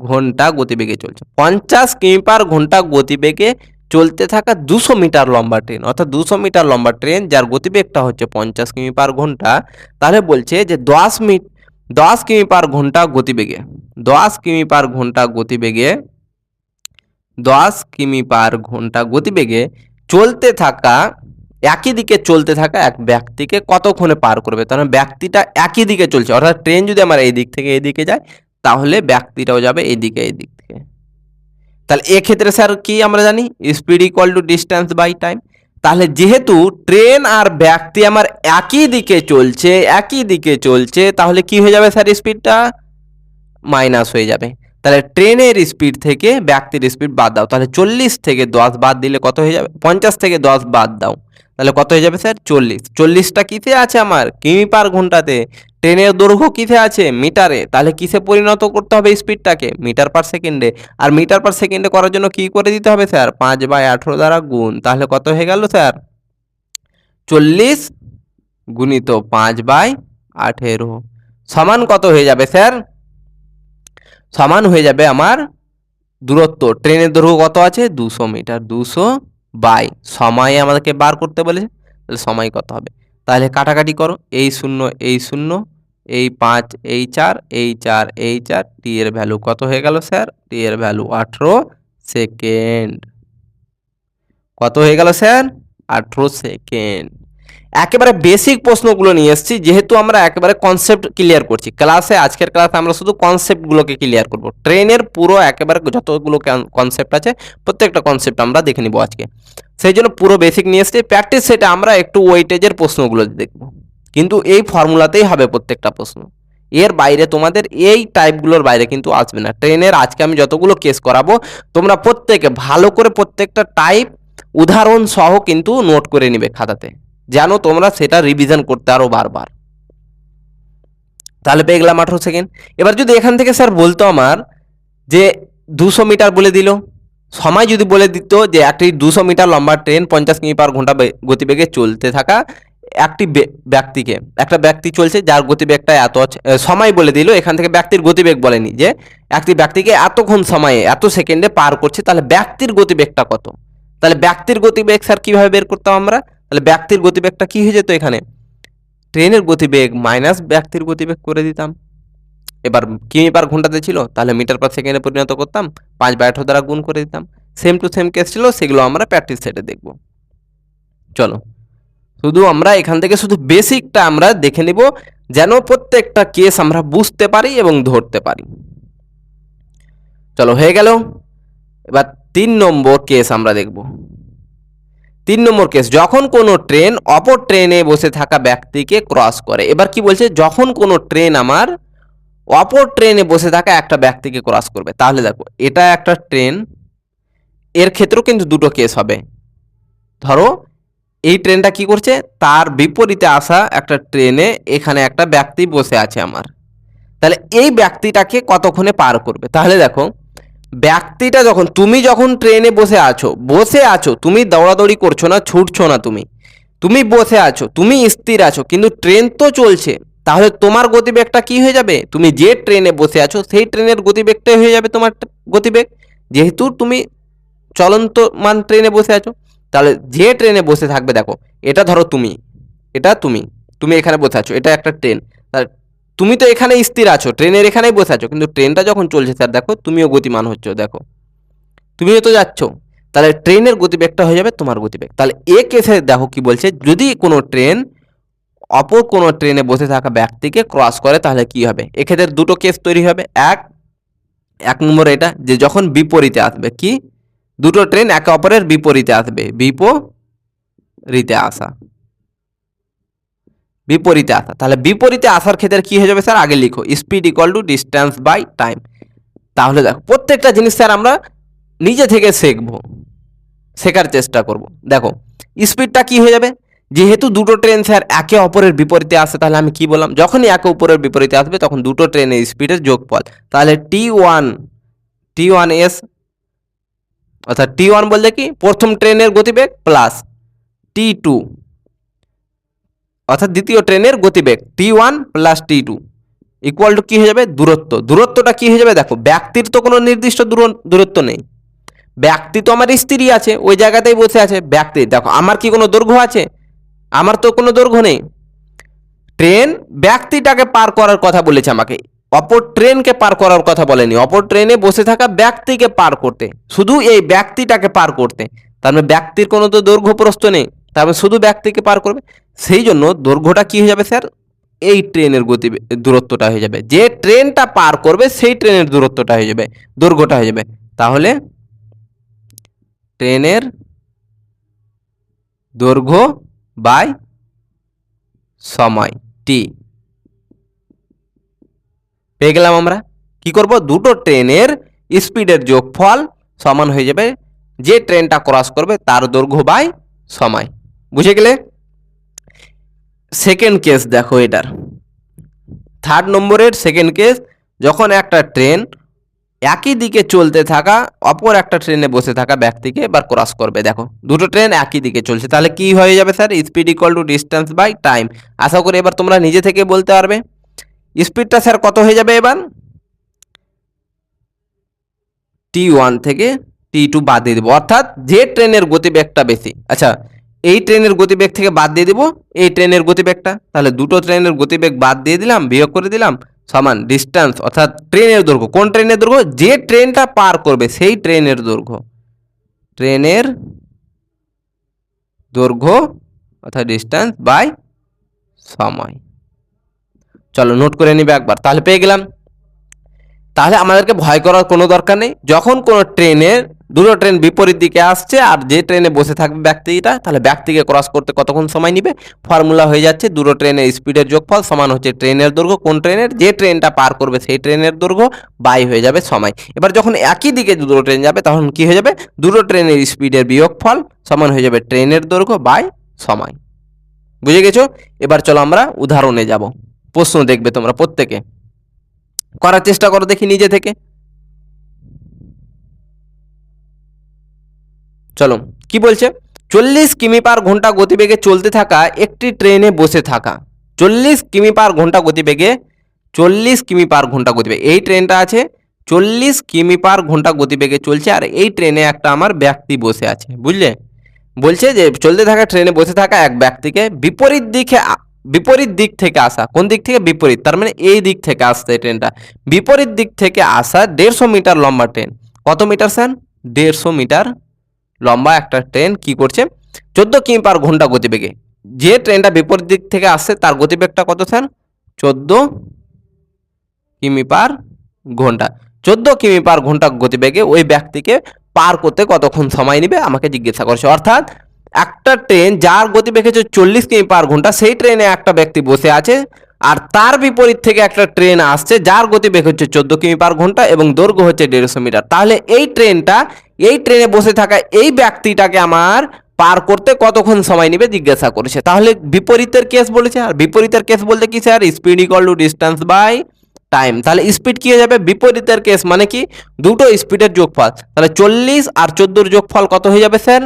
ঘন্টা গতিবেগে চলছে। 50 কিমি পার ঘন্টা গতিবেগে চলতে থাকা 200 মিটার লম্বা ট্রেন, অর্থাৎ 200 মিটার লম্বা ট্রেন যার গতিবেগটা হচ্ছে 50 কিমি পার ঘন্টা। তাহলে বলছে যে 10 কিমি পার ঘন্টা গতিবেগে 10 কিমি পার ঘন্টা গতিবেগে 10 কিমি পার ঘন্টা গতিবেগে চলতে থাকা একই দিকে চলতে থাকা এক ব্যক্তিকে কতক্ষণে পার করবে? তার মানে ব্যক্তিটা একই দিকে চলছে, অর্থাৎ ট্রেন যদি আমার এই দিক থেকে এই দিকে যায়, তাহলে ব্যক্তিটাও যাবে এই দিক থেকে। তাহলে এক্ষেত্রে স্যার কি আমরা জানি? Speed equal to distance by time. তাহলে যেহেতু ট্রেন আর ব্যক্তি আমার একই দিকে চলছে, তাহলে কি হয়ে যাবে স্যার? স্পিডটা মাইনাস হয়ে যাবে। তাহলে ট্রেনের স্পিড থেকে ব্যক্তির স্পিড বাদ দাও, তাহলে 40 থেকে 10 বাদ দিলে কত হয়ে যাবে? 50 থেকে 10 বাদ দাও, তাহলে কত হয়ে যাবে স্যার? 40। 40টা কিসে আছে আমার? কিমি পার ঘন্টাতে। ট্রেনের দৈর্ঘ্য কিসে আছে? মিটারে। তাহলে কিসে পরিণত করতে হবে স্পিডটাকে? মিটার পার সেকেন্ডে। আর মিটার পার সেকেন্ডে করার জন্য কি করে দিতে হবে স্যার? 5/18 দ্বারা গুণ। তাহলে কত হয়ে গেল স্যার? 40 গুণিত 5/18 সমান কত হয়ে যাবে স্যার? সমান হয়ে যাবে আমার দূরত্ব, ট্রেনের দৈর্ঘ্য কত আছে? 200 মিটার। 200 বাই সময় আমাদেরকে বার করতে বলেছে, তাহলে সময় কত হবে? তাহলে কাটাকাটি করো, এই 0 এই 0, এই 5 এই 4 এই 4 এই 4, টি এর ভ্যালু কত হয়ে গেল স্যার? টি এর ভ্যালু 18 সেকেন্ড। কত হয়ে গেল স্যার? 18 সেকেন্ড। একেবারে বেসিক প্রশ্নগুলো নিয়ে এসেছি, যেহেতু আমরা একেবারে কনসেপ্ট ক্লিয়ার করছি ক্লাসে। আজকের ক্লাসে আমরা শুধু কনসেপ্টগুলোকে ক্লিয়ার করব। ট্রেনের পুরো একেবারে যতগুলো কনসেপ্ট আছে প্রত্যেকটা কনসেপ্ট আমরা দেখে নিব আজকে। সেই জন্য পুরো বেসিক নিয়ে এসেছি। প্র্যাকটিস সেটে আমরা একটু ওয়েটেজের প্রশ্নগুলো দেখব, কিন্তু এই ফর্মুলাতেই হবে প্রত্যেকটা প্রশ্ন। এর বাইরে তোমাদের এই টাইপগুলোর বাইরে কিন্তু আসবে না। ট্রেনের আজকে আমি যতগুলো কেস করাবো তোমরা প্রত্যেকে ভালো করে প্রত্যেকটা টাইপ উদাহরণ সহ কিন্তু নোট করে নিবে খাতাতে, যেন তোমরা সেটা রিভিশন করতে আরো বারবার। তাহলে পেয়ে গেলাম 18 সেকেন্ড। এবার যদি এখান থেকে স্যার বলতো আমার যে 200 মিটার বলে দিল, সময় যদি বলে দিত যে একটি 200 মিটার লম্বা ট্রেন 50 কিমি পার ঘন্টা গতিবেগে চলতে থাকা একটি ব্যক্তিকে, একটা ব্যক্তি চলছে যার গতিবেগটা এত আছে, সময় বলে দিল, এখান থেকে ব্যক্তির গতিবেগ বলেনি, যে একটি ব্যক্তিকে এতক্ষণ সময়ে এত সেকেন্ডে পার করছে, তাহলে ব্যক্তির গতিবেগটা কত? তাহলে ব্যক্তির গতিবেগ স্যার কিভাবে বের করতাম আমরা? তাহলে ব্যক্তির গতিবেগটা কি হয়ে যেত, এখানে ট্রেনের গতিবেগ মাইনাস ব্যক্তির গতিবেগ করে দিতাম। এবার কিমি পার ঘন্টাতে ছিল, তাহলে মিটার পার সেকেন্ডে পরিণত করতাম, 5/18 দ্বারা গুণ করে দিতাম। সেম টু সেম কেস ছিল, সেগুলো আমরা প্র্যাকটিস সেটে দেখব। চলো, শুধু আমরা এখান থেকে শুধু বেসিকটা আমরা দেখে নিব, যেন প্রত্যেকটা কেস আমরা বুঝতে পারি এবং ধরতে পারি। চলো, হয়ে গেল। এবার 3 নম্বর কেস আমরা দেখব। 3 নম্বর কেস, যখন কোনো ট্রেন অপর ট্রেনে বসে থাকা ব্যক্তিকে ক্রস করে। এবার কি বলছে, যখন কোনো ট্রেন আমার অপর ট্রেনে বসে থাকা একটা ব্যক্তিকে ক্রস করবে। তাহলে দেখো, এটা একটা ট্রেন, এর ক্ষেত্রেও কিন্তু দুটো কেস হবে। ধরো এই ট্রেনটা কি করছে, তার বিপরীতে আসা একটা ট্রেনে এখানে একটা ব্যক্তি বসে আছে আমার, তাহলে এই ব্যক্তিটাকে কতক্ষণে পার করবে? তাহলে দেখো, ব্যক্তিটা যখন, তুমি যখন ট্রেনে বসে আছো, তুমি দৌড়াদৌড়ি করছো না, ছুটছো না, তুমি বসে আছো, তুমি স্থির আছো, কিন্তু ট্রেন তো চলছে। তাহলে তোমার গতিবেগটা কি হয়ে যাবে? তুমি যে ট্রেনে বসে আছো সেই ট্রেনের গতিবেগটাই হয়ে যাবে তোমার গতিবেগ, যেহেতু তুমি চলন্তমান ট্রেনে বসে আছো। তাহলে যে ট্রেনে বসে থাকবে, দেখো এটা ধরো তুমি, এটা তুমি এখানে বসে আছো, এটা একটা ট্রেন, তাহলে তুমি তো এখানে স্থির আছো, ট্রেনের এখানেই বসে আছো, কিন্তু ট্রেনটা যখন চলছে স্যার দেখো তুমিও গতিমান হচ্ছ, দেখো তুমিও তো যাচ্ছ, তাহলে ট্রেনের গতিবেগটা হয়ে যাবে তোমার গতিবেগ। তাহলে এ কেসে দেখো কি বলছে, যদি কোনো ট্রেন অপর কোনো ট্রেনে বসে থাকা ব্যক্তিকে ক্রস করে তাহলে কি হবে? এক্ষেত্রে দুটো কেস তৈরি হবে। এক নম্বর এটা, যে যখন বিপরীতে আসবে, কি দুটো ট্রেন একে অপরের বিপরীতে আসবে, বিপরীতে আসা, তাহলে বিপরীতে আসার ক্ষেত্রে কি হয়ে যাবে স্যার? আগে লিখো, speed equal to distance by time. তাহলে দেখো, প্রত্যেকটা জিনিস স্যার আমরা নিজে থেকে শেখার চেষ্টা করব। দেখো স্পিডটা কি হয়ে যাবে, যেহেতু দুটো ট্রেন স্যার একে অপরের বিপরীতে আসে, তাহলে আমি কি বললাম, যখনই একে অপরের বিপরীতে আসবে তখন দুটো ট্রেনের স্পিডের যোগফল। তাহলে টি ওয়ান এস, অর্থাৎ টি1 বলতে কি, প্রথম ট্রেনের গতিবেগ প্লাস টি2, অর্থাৎ দ্বিতীয় ট্রেনের গতিবেগ, টি1 প্লাস টি2 ইকুয়াল টু কি হয়ে যাবে? দূরত্বটা কি হয়ে যাবে? দেখো, ব্যক্তির তো কোনো নির্দিষ্ট দূরত্ব নেই, ব্যক্তি তো আমার স্ত্রী আছে, ওই জায়গাতেই বসে আছে ব্যক্তি। দেখো আমার কি কোনো দৈর্ঘ্য আছে? আমার তো কোনো দৈর্ঘ্য নেই। ট্রেন ব্যক্তিটাকে পার করার কথা বলেছে আমাকে, অপর ট্রেনকে পার করার কথা বলেনি, অপর ট্রেনে বসে থাকা ব্যক্তিকে পার করতে, শুধু এই ব্যক্তিটাকে পার করতে। তার মানে ব্যক্তির কোনো তো দৈর্ঘ্য প্রস্থ নেই, তার মানে শুধু ব্যক্তিকে পার করবে। সেই জন্য দৈর্ঘ্যটা কি হয়ে যাবে স্যার? এই ট্রেনের দূরত্বটা হয়ে যাবে, যে ট্রেনটা পার করবে সেই ট্রেনের দূরত্বটা হয়ে যাবে, দৈর্ঘ্যটা হয়ে যাবে। তাহলে ট্রেনের দৈর্ঘ্য বাই সময় টি পেয়ে গেলাম। আমরা কি করব, দুটো ট্রেনের স্পিডের যোগফল সমান হয়ে যাবে যে ট্রেনটা ক্রস করবে তার দৈর্ঘ্য বাই সময়। বুঝে গেলে? সেকেন্ড কেস দেখো, এটার 3 নম্বরের সেকেন্ড কেস, যখন একটা ট্রেন একই দিকে চলতে থাকা অপর একটা ট্রেনে বসে থাকা ব্যক্তিকে এবার ক্রস করবে। দেখো দুটো ট্রেন একই দিকে চলছে, তাহলে কি হয়ে যাবে sir? Speed equal to distance by time. আশা করি এবার তোমরা নিজে থেকে বলতে পারবে। স্পিডটা স্যার কত হয়ে যাবে? এবার টি1 থেকে টি2 বাদ দিয়ে দেবো, অর্থাৎ যে ট্রেনের গতিবেগটা বেশি, আচ্ছা এই ট্রেনের গতিবেগ থেকে বাদ দিয়ে দেবো এই ট্রেনের গতিবেগটা, তাহলে দুটো ট্রেনের গতিবেগ বাদ দিয়ে দিলাম, বিয়োগ করে দিলাম, সমান ডিস্টেন্স অর্থাৎ ট্রেনের দৈর্ঘ্য। কোন ট্রেনের দৈর্ঘ্য? যে ট্রেনটা পার করবে সেই ট্রেনের দৈর্ঘ্য, অর্থাৎ ডিস্টেন্স বাই সময়। চলো নোট করে নিবে একবার, তাহলে পেয়ে গেলাম। তাহলে আমাদেরকে ভয় করার কোনো দরকার নেই। যখন কোনো দুটো ট্রেন বিপরীত দিকে আসছে আর যে ট্রেনে বসে থাকবে ব্যক্তিটা, তাহলে ব্যক্তিকে ক্রস করতে কতক্ষণ সময় নিবে? ফর্মুলা হয়ে যাচ্ছে দুটো ট্রেনের স্পিডের যোগফল সমান হচ্ছে ট্রেনের দৈর্ঘ্য, কোন ট্রেনের? যে ট্রেনটা পার করবে সেই ট্রেনের দৈর্ঘ্য, বাই হয়ে যাবে সময়। এবার যখন একই দিকে দুটো ট্রেন যাবে তখন কি হয়ে যাবে? দুটো ট্রেনের স্পিডের বিয়োগফল সমান হয়ে যাবে ট্রেনের দৈর্ঘ্য বাই সময়। বুঝে গেছো? এবার চলো আমরা উদাহরণে যাব। প্রশ্ন দেখবে তোমরা প্রত্যেকে, করার চেষ্টা করো দেখি নিজে থেকে। চলো কি বলছে, 40 কিমি/ঘন্টা গতিবেগে চলতে থাকা একটি ট্রেনে বসে থাকা। 40 কিমি/ঘন্টা গতিবেগে, 40 কিমি/ঘন্টা গতিবেগে এই ট্রেনটা আছে, 40 কিমি/ঘন্টা গতিবেগে চলছে, আর এই ট্রেনে একটা আমার ব্যক্তি বসে আছে, বুঝলে। বলছে যে চলতে থাকা ট্রেনে বসে থাকা এক ব্যক্তিকে বিপরীত দিক থেকে আসা, কোন দিক থেকে? বিপরীত, তার মানে এই দিক থেকে আসছে ট্রেনটা। বিপরীত দিক থেকে আসা 150 মিটার লম্বা ট্রেন। কত মিটার স্যার? 150 মিটার লম্বা একটা ট্রেন কি করছে? 14 কিমি/ঘন্টা গতিবেগে। যে ট্রেনটা বিপরীত দিক থেকে আসছে তার গতিবেগটা কত স্যার? 14 কিমি/ঘন্টা। 14 কিমি/ঘন্টা গতিবেগে ওই ব্যক্তিকে পার করতে কতক্ষণ সময় নেবে আমাকে জিজ্ঞাসা করছে। অর্থাৎ একটা ট্রেন যার গতিবেগ হচ্ছে 40 কিমি/ঘন্টা, সেই ট্রেনে একটা ব্যক্তি বসে আছে, আর তার বিপরীত থেকে একটা ট্রেন আসছে যার গতিবেগ হচ্ছে 14 কিমি/ঘন্টা এবং দৈর্ঘ্য হচ্ছে 150 মিটার। তাহলে এই ট্রেনে বসে থাকা এই ব্যক্তিটাকে আমার পার করতে কতক্ষণ সময় নেবে জিজ্ঞাসা করেছে। তাহলে বিপরীতের কেস বলেছে, আর বিপরীতের কেস বলতে কি sir? Speed equal to distance by time. তাহলে স্পিড কি হয়ে যাবে? বিপরীতের কেস মানে কি? দুটো স্পিডের যোগফল। তাহলে 40 আর 14 যোগফল কত হয়ে যাবে স্যার?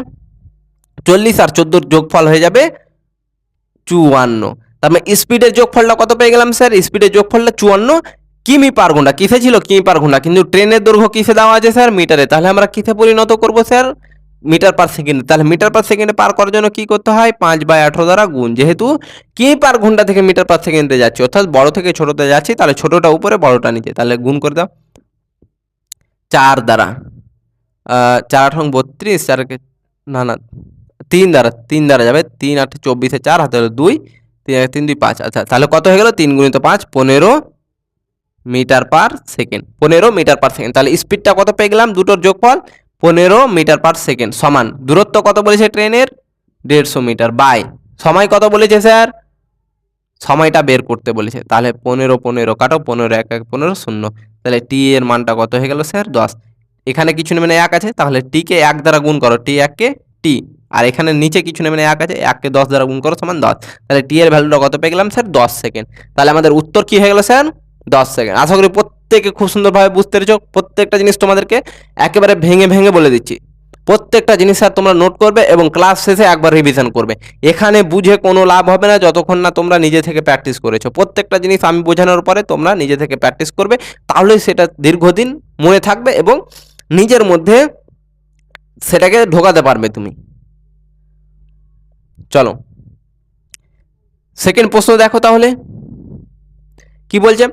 40 আর 14 যোগফল হয়ে যাবে 54। তার মানে স্পিডের যোগফলটা কত পেয়ে গেলাম স্যার? স্পিডের যোগফলটা 54 কিমি/ঘন্টা। কিসে ছিল? কিমি/ঘন্টা, কিন্তু ট্রেনের দৈর্ঘ্য কিসে দেওয়া আছে স্যার? মিটারে। তাহলে আমরা কিসে পরিণত করব স্যার? মিটার পার সেকেন্ডে। তাহলে মিটার পার সেকেন্ডে পার করার জন্য কি করতে হয়? 5/18 দ্বারা গুণ। যেহেতু কিমি/ঘন্টা থেকে মিটার পার সেকেন্ডে যাচ্ছি, অর্থাৎ বড় থেকে ছোটতে যাচ্ছি, তাহলে ছোটটা উপরে বড়টা নিচে, তাহলে গুণ করে দাও 4 দ্বারা। 4 × 8 = 32, 4 না 3 দ্বারা যাবে, 3 8 24, 4 হাতে 2, 3 1 3 2 5। আচ্ছা, তাহলে কত হয়ে গেল? 3 × 5 15 metre per second. 15 metre per second. তাহলে স্পিডটা কত পেয়ে গেলাম? দুটোর যোগফল 15 মিটার পার সেকেন্ড সমান দূরত্ব কত বলেছে ট্রেনের? 150 মিটার বাই সময় কত বলেছে স্যার? সময়টা বের করতে বলেছে। তাহলে 15 15 কাটো, 15 1 1 15 0। তাহলে টি এর মানটা কত হয়ে গেল স্যার? 10। এখানে কিছু নেবে না, 1 আছে, তাহলে টি কে 1 দ্বারা গুণ করো, টি 1 কে টি, আর এখানে নিচে কিছু নেবে না, 1 আছে, 1 কে 10 দ্বারা গুণ করো সমান 10। তাহলে টি এর ভ্যালুটা কত পেয়ে গেলাম স্যার? 10 সেকেন্ড। তাহলে আমাদের উত্তর কি হয়ে গেল স্যার? 10 সেকেন্ড। আশা করি প্রত্যেকে খুব সুন্দরভাবে বুঝতে পেরেছো। প্রত্যেকটা জিনিস তোমাদেরকে একেবারে ভেঙে ভেঙে বলে দিচ্ছি। প্রত্যেকটা জিনিস স্যার তোমরা নোট করবে এবং ক্লাস শেষে একবার রিভিশন করবে। এখানে বুঝে কোনো লাভ হবে না যতক্ষণ না তোমরা নিজে থেকে প্র্যাকটিস করেছো। প্রত্যেকটা জিনিস আমি বোঝানোর পরে তোমরা নিজে থেকে প্র্যাকটিস করবে, তাহলে সেটা দীর্ঘদিন মনে থাকবে এবং নিজের মধ্যে সেটাকে ঢোকাতে পারবে তুমি। চলো সেকেন্ড প্রশ্ন দেখো তাহলে কি বলছে?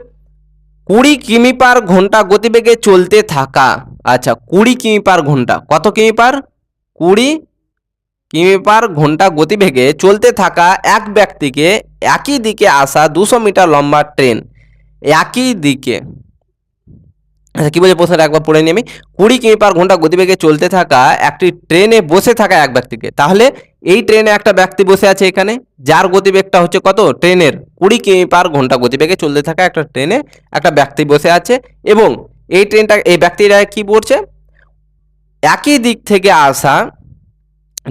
20 কিমি/ঘন্টা গতিবেগে চলতে থাকা, আচ্ছা 20 কিমি/ঘন্টা, কত কিমি/? 20 কিমি/ঘন্টা গতিবেগে চলতে থাকা এক ব্যক্তিকে একই দিকে আসা 200 মিটার লম্বা ট্রেন, একই দিকে, আচ্ছা কি বলছে প্রশ্নটা একবার পড়ে নিই আমি। 20 কিমি/ঘন্টা গতিবেগে চলতে থাকা একটি ট্রেনে বসে থাকা এক ব্যক্তিকে, তাহলে এই ট্রেনে একটা ব্যক্তি বসে আছে এখানে, যার গতিবেগটা হচ্ছে কত? ট্রেনের 20 কিমি/ঘন্টা গতিবেগে চলতে থাকা একটা ট্রেনে একটা ব্যক্তি বসে আছে, এবং এই ব্যক্তিটা কি করছে? একই দিক থেকে আসা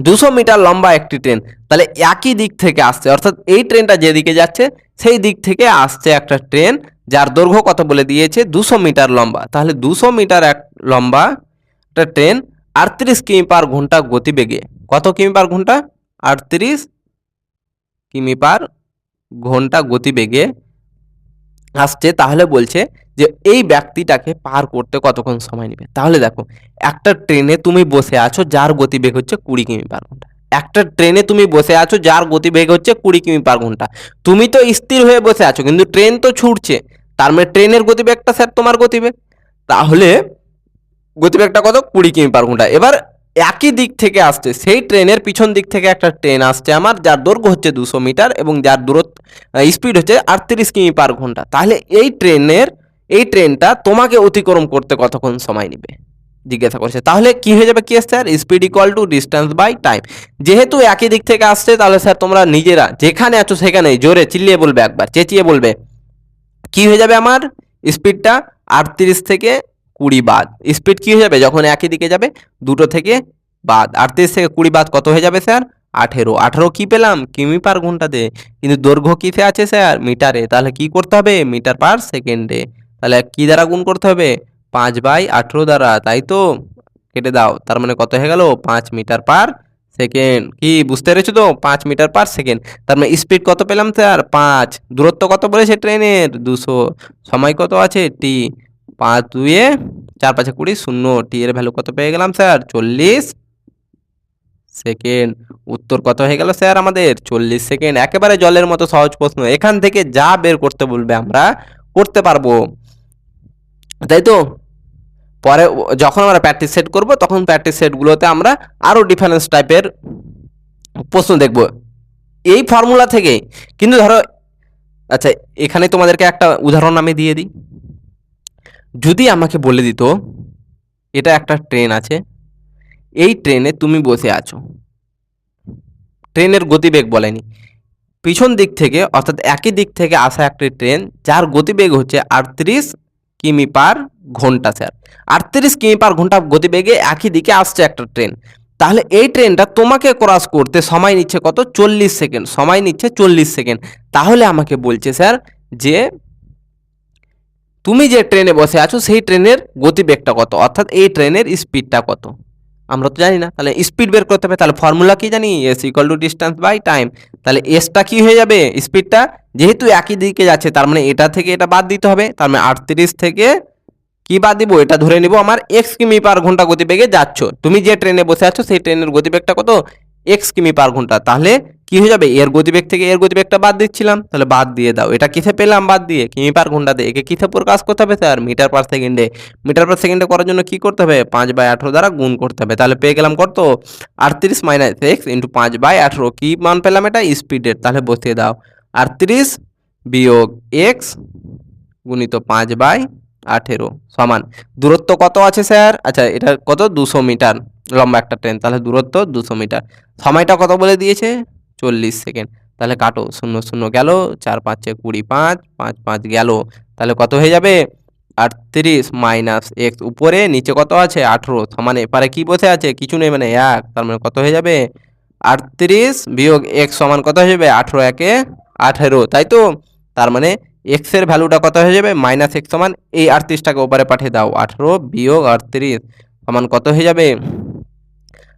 200 মিটার লম্বা একটি ট্রেন। তাহলে একই দিক থেকে আসছে, অর্থাৎ এই ট্রেনটা যেদিকে যাচ্ছে সেই দিক থেকে আসছে একটা ট্রেন, যার দৈর্ঘ্য কত বলে দিয়েছে? 200 মিটার লম্বা। তাহলে 200 মিটার এক লম্বা একটা ট্রেন 38 কিমি/ঘন্টা গতিবেগে, কত কিমি/ঘন্টা? 38 কিমি/ঘন্টা গতিবেগে আসছে। তাহলে বলছে যে এই ব্যক্তিটাকে পার করতে কতক্ষণ সময় নেবে। তাহলে দেখো, একটা ট্রেনে তুমি বসে আছো যার গতিবেগ হচ্ছে 20 কিমি/ঘন্টা। একটা ট্রেনে তুমি বসে আছো যার গতিবেগ হচ্ছে 20 কিমি/ঘন্টা। তুমি তো স্থির হয়ে বসে আছো, কিন্তু ট্রেন তো ছুটছে, তার মানে ট্রেনের গতিবেগটা স্যার তোমার গতিবেগ। তাহলে গতিবেগটা কত? 20 কিমি/ঘন্টা। এবার একই দিক থেকে আসছে, সেই ট্রেনের পিছন দিক থেকে একটা ট্রেন আসছে আমার, যার দৈর্ঘ্য হচ্ছে 200 মিটার এবং যার দূরত্ব স্পিড হচ্ছে 38 কিমি/ঘন্টা। তাহলে এই ট্রেনটা তোমাকে অতিক্রম করতে কতক্ষণ সময় নেবে জিজ্ঞাসা করছে। তাহলে কি হয়ে যাবে? কি sir? Speed equal to distance by time. যেহেতু একই দিক থেকে আসছে, তাহলে স্যার তোমরা নিজেরা যেখানে আছো সেখানেই জোরে চিল্লিয়ে বলবে, একবার চেঁচিয়ে বলবে, কি হয়ে যাবে আমার স্পিডটা? 38 থেকে 20 বাদ। স্পিড কি হয়ে যাবে যখন একই দিকে যাবে? দুটো থেকে বাদ, 38 থেকে 20 বাদ কত হয়ে যাবে স্যার? 18। 18 কি পেলাম? কিমি/ঘন্টাতে, কিন্তু দৈর্ঘ্য কিসে আছে স্যার? মিটারে। তাহলে কি করতে হবে? মিটার পার সেকেন্ডে। তাহলে কি দ্বারা গুণ করতে হবে? 5/18 দ্বারা, তাই তো? কেটে দাও, তার মানে কত হয়ে গেল 5 মিটার পার সেকেন্ড। কি বুঝতে পেরেছো তো, 5 মিটার পার সেকেন্ড। তার মানে স্পিড কত পেলাম স্যার 5, দূরত্ব কত বলেছে ট্রেনের 200, সময় কত আছে টি, 5 2 4 5 20, 0, টি এর ভ্যালু কত পেয়ে গেলাম স্যার 40 সেকেন্ড। উত্তর কত হয়ে গেল স্যার আমাদের 40 সেকেন্ড। একেবারে জলের মতো সহজ প্রশ্ন, এখান থেকে যা বের করতে বলবে আমরা করতে পারবো, তাই তো। পরে যখন আমরা প্র্যাকটিস সেট করব তখন প্র্যাকটিস সেটগুলোতে আমরা আরও ডিফারেন্স টাইপের প্রশ্ন দেখব এই ফর্মুলা থেকে। কিন্তু ধরো, আচ্ছা এখানে তোমাদেরকে একটা উদাহরণ আমি দিয়ে দিই। যদি আমাকে বলে দিত এটা একটা ট্রেন আছে, এই ট্রেনে তুমি বসে আছো, ট্রেনের গতিবেগ বলেনি, পিছন দিক থেকে অর্থাৎ একই দিক থেকে আসা একটি ট্রেন যার গতিবেগ হচ্ছে 38 কিমি পার ঘন্টা স্যার। 38 কিমি পার ঘন্টা গতিবেগে একই দিকে আসছে একটা ট্রেন। তাহলে এই ট্রেনটা তোমাকে ক্রস করতে সময় নিচ্ছে কত 40 সেকেন্ড, সময় নিচ্ছে 40 সেকেন্ড। তাহলে আমাকে বলছে স্যার যে তুমি যে ট্রেনে বসে আছো সেই ট্রেনের গতিবেগটা কত, অর্থাৎ এই ট্রেনের স্পিডটা কত। আমরা তো জানি না, তাহলে স্পিড বের করতে হবে। তাহলে ফর্মুলা কি জানি, S equal to distance by time. তাহলে এসটা কি হয়ে যাবে স্পিডটা, যেহেতু একই দিকে যাচ্ছে তার মানে এটা থেকে এটা বাদ দিতে হবে। তার মানে 38 থেকে কি বাদ দিব, এটা ধরে নিব আমার এক্স কিমি পার ঘন্টা গতিবেগে যাচ্ছ, তুমি যে ট্রেনে বসে আছো সেই ট্রেনের গতিবেগটা কত এক্স কিমি পার ঘন্টা। তাহলে কি হয়ে যাবে, এর গতিবেগ থেকে এর গতিবেগটা বাদ দিচ্ছিলাম, তাহলে বাদ দিয়ে দাও। এটা কিসে পেলাম বাদ দিয়ে, কিমি পার ঘন্টাতে। একে কিসে প্রকাশ করতে হবে স্যার মিটার পার সেকেন্ডে। মিটার পার সেকেন্ডে করার জন্য কি করতে হবে 5/18 দ্বারা গুণ করতে হবে। তাহলে পেয়ে গেলাম কত 38 মাইনাস এক্স ইন্টু 5/18। কি মান পেলাম এটা স্পিডের, তাহলে বসিয়ে দাও 38 বিয়োগ এক্স গুণিত 5/18 সমান দূরত্ব কত আছে স্যার, আচ্ছা এটা কত 200 মিটার লম্বা একটা ট্রেন, তাহলে দূরত্ব 200 মিটার। সময়টা কত বলে দিয়েছে 40 সেকেন্ড। তাহলে কাটো, 0 0 গেল, 4 5 25, 5 5 গেল, তাহলে কত হয়ে যাবে 38 মাইনাস এক্স, উপরে নিচে কত আছে 18 সমান এপারে কি বসে আছে কিছু নেই মানে 1, তার মানে কত হয়ে যাবে 38 বিয়োগ এক্স সমান কত হয়ে যাবে 18 একে 18, তাই তো। তার মানে এক্স এর ভ্যালুটা কত হয়ে যাবে মাইনাস এক্স সমান এই 38টাকে ওপারে পাঠিয়ে দাও, 18 বিয়োগ 38 সমান কত হয়ে যাবে।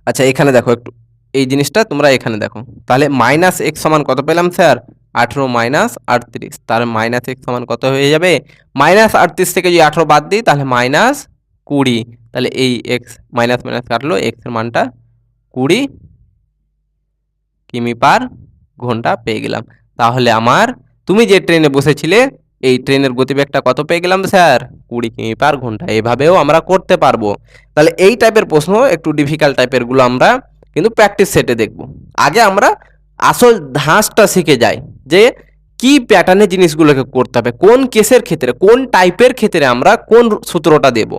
আচ্ছা এখানে দেখো একটু, এই জিনিসটা তোমরা এখানে দেখো, তাহলে মাইনাস এক্স সমান কত পেলাম স্যার 18 মাইনাস 38, তাহলে মাইনাস এক্স সমান কত হয়ে যাবে, মাইনাস 38 থেকে যদি 18 বাদ দিই তাহলে মাইনাস 20, তাহলে এই এক্স মাইনাস মাইনাস কাটলো, এক্স এর মানটা 20 কিমি পার ঘন্টা পেয়ে গেলাম। তাহলে আমার তুমি যে ট্রেনে বসেছিলে এই ট্রেনের গতিবেগটা কত পেয়ে গেলাম স্যার 20 কিমি পার ঘন্টা। এভাবেও আমরা করতে পারবো। তাহলে এই টাইপের প্রশ্ন একটু ডিফিকাল্ট টাইপের গুলো আমরা কিন্তু প্র্যাকটিস সেটে দেখব। আগে আমরা আসল ধাঁচটা শিখে যাই যে কি প্যাটার্নে জিনিসগুলোকে করতে হবে, কোন কেসের ক্ষেত্রে কোন টাইপের ক্ষেত্রে আমরা কোন সূত্রটা দেব।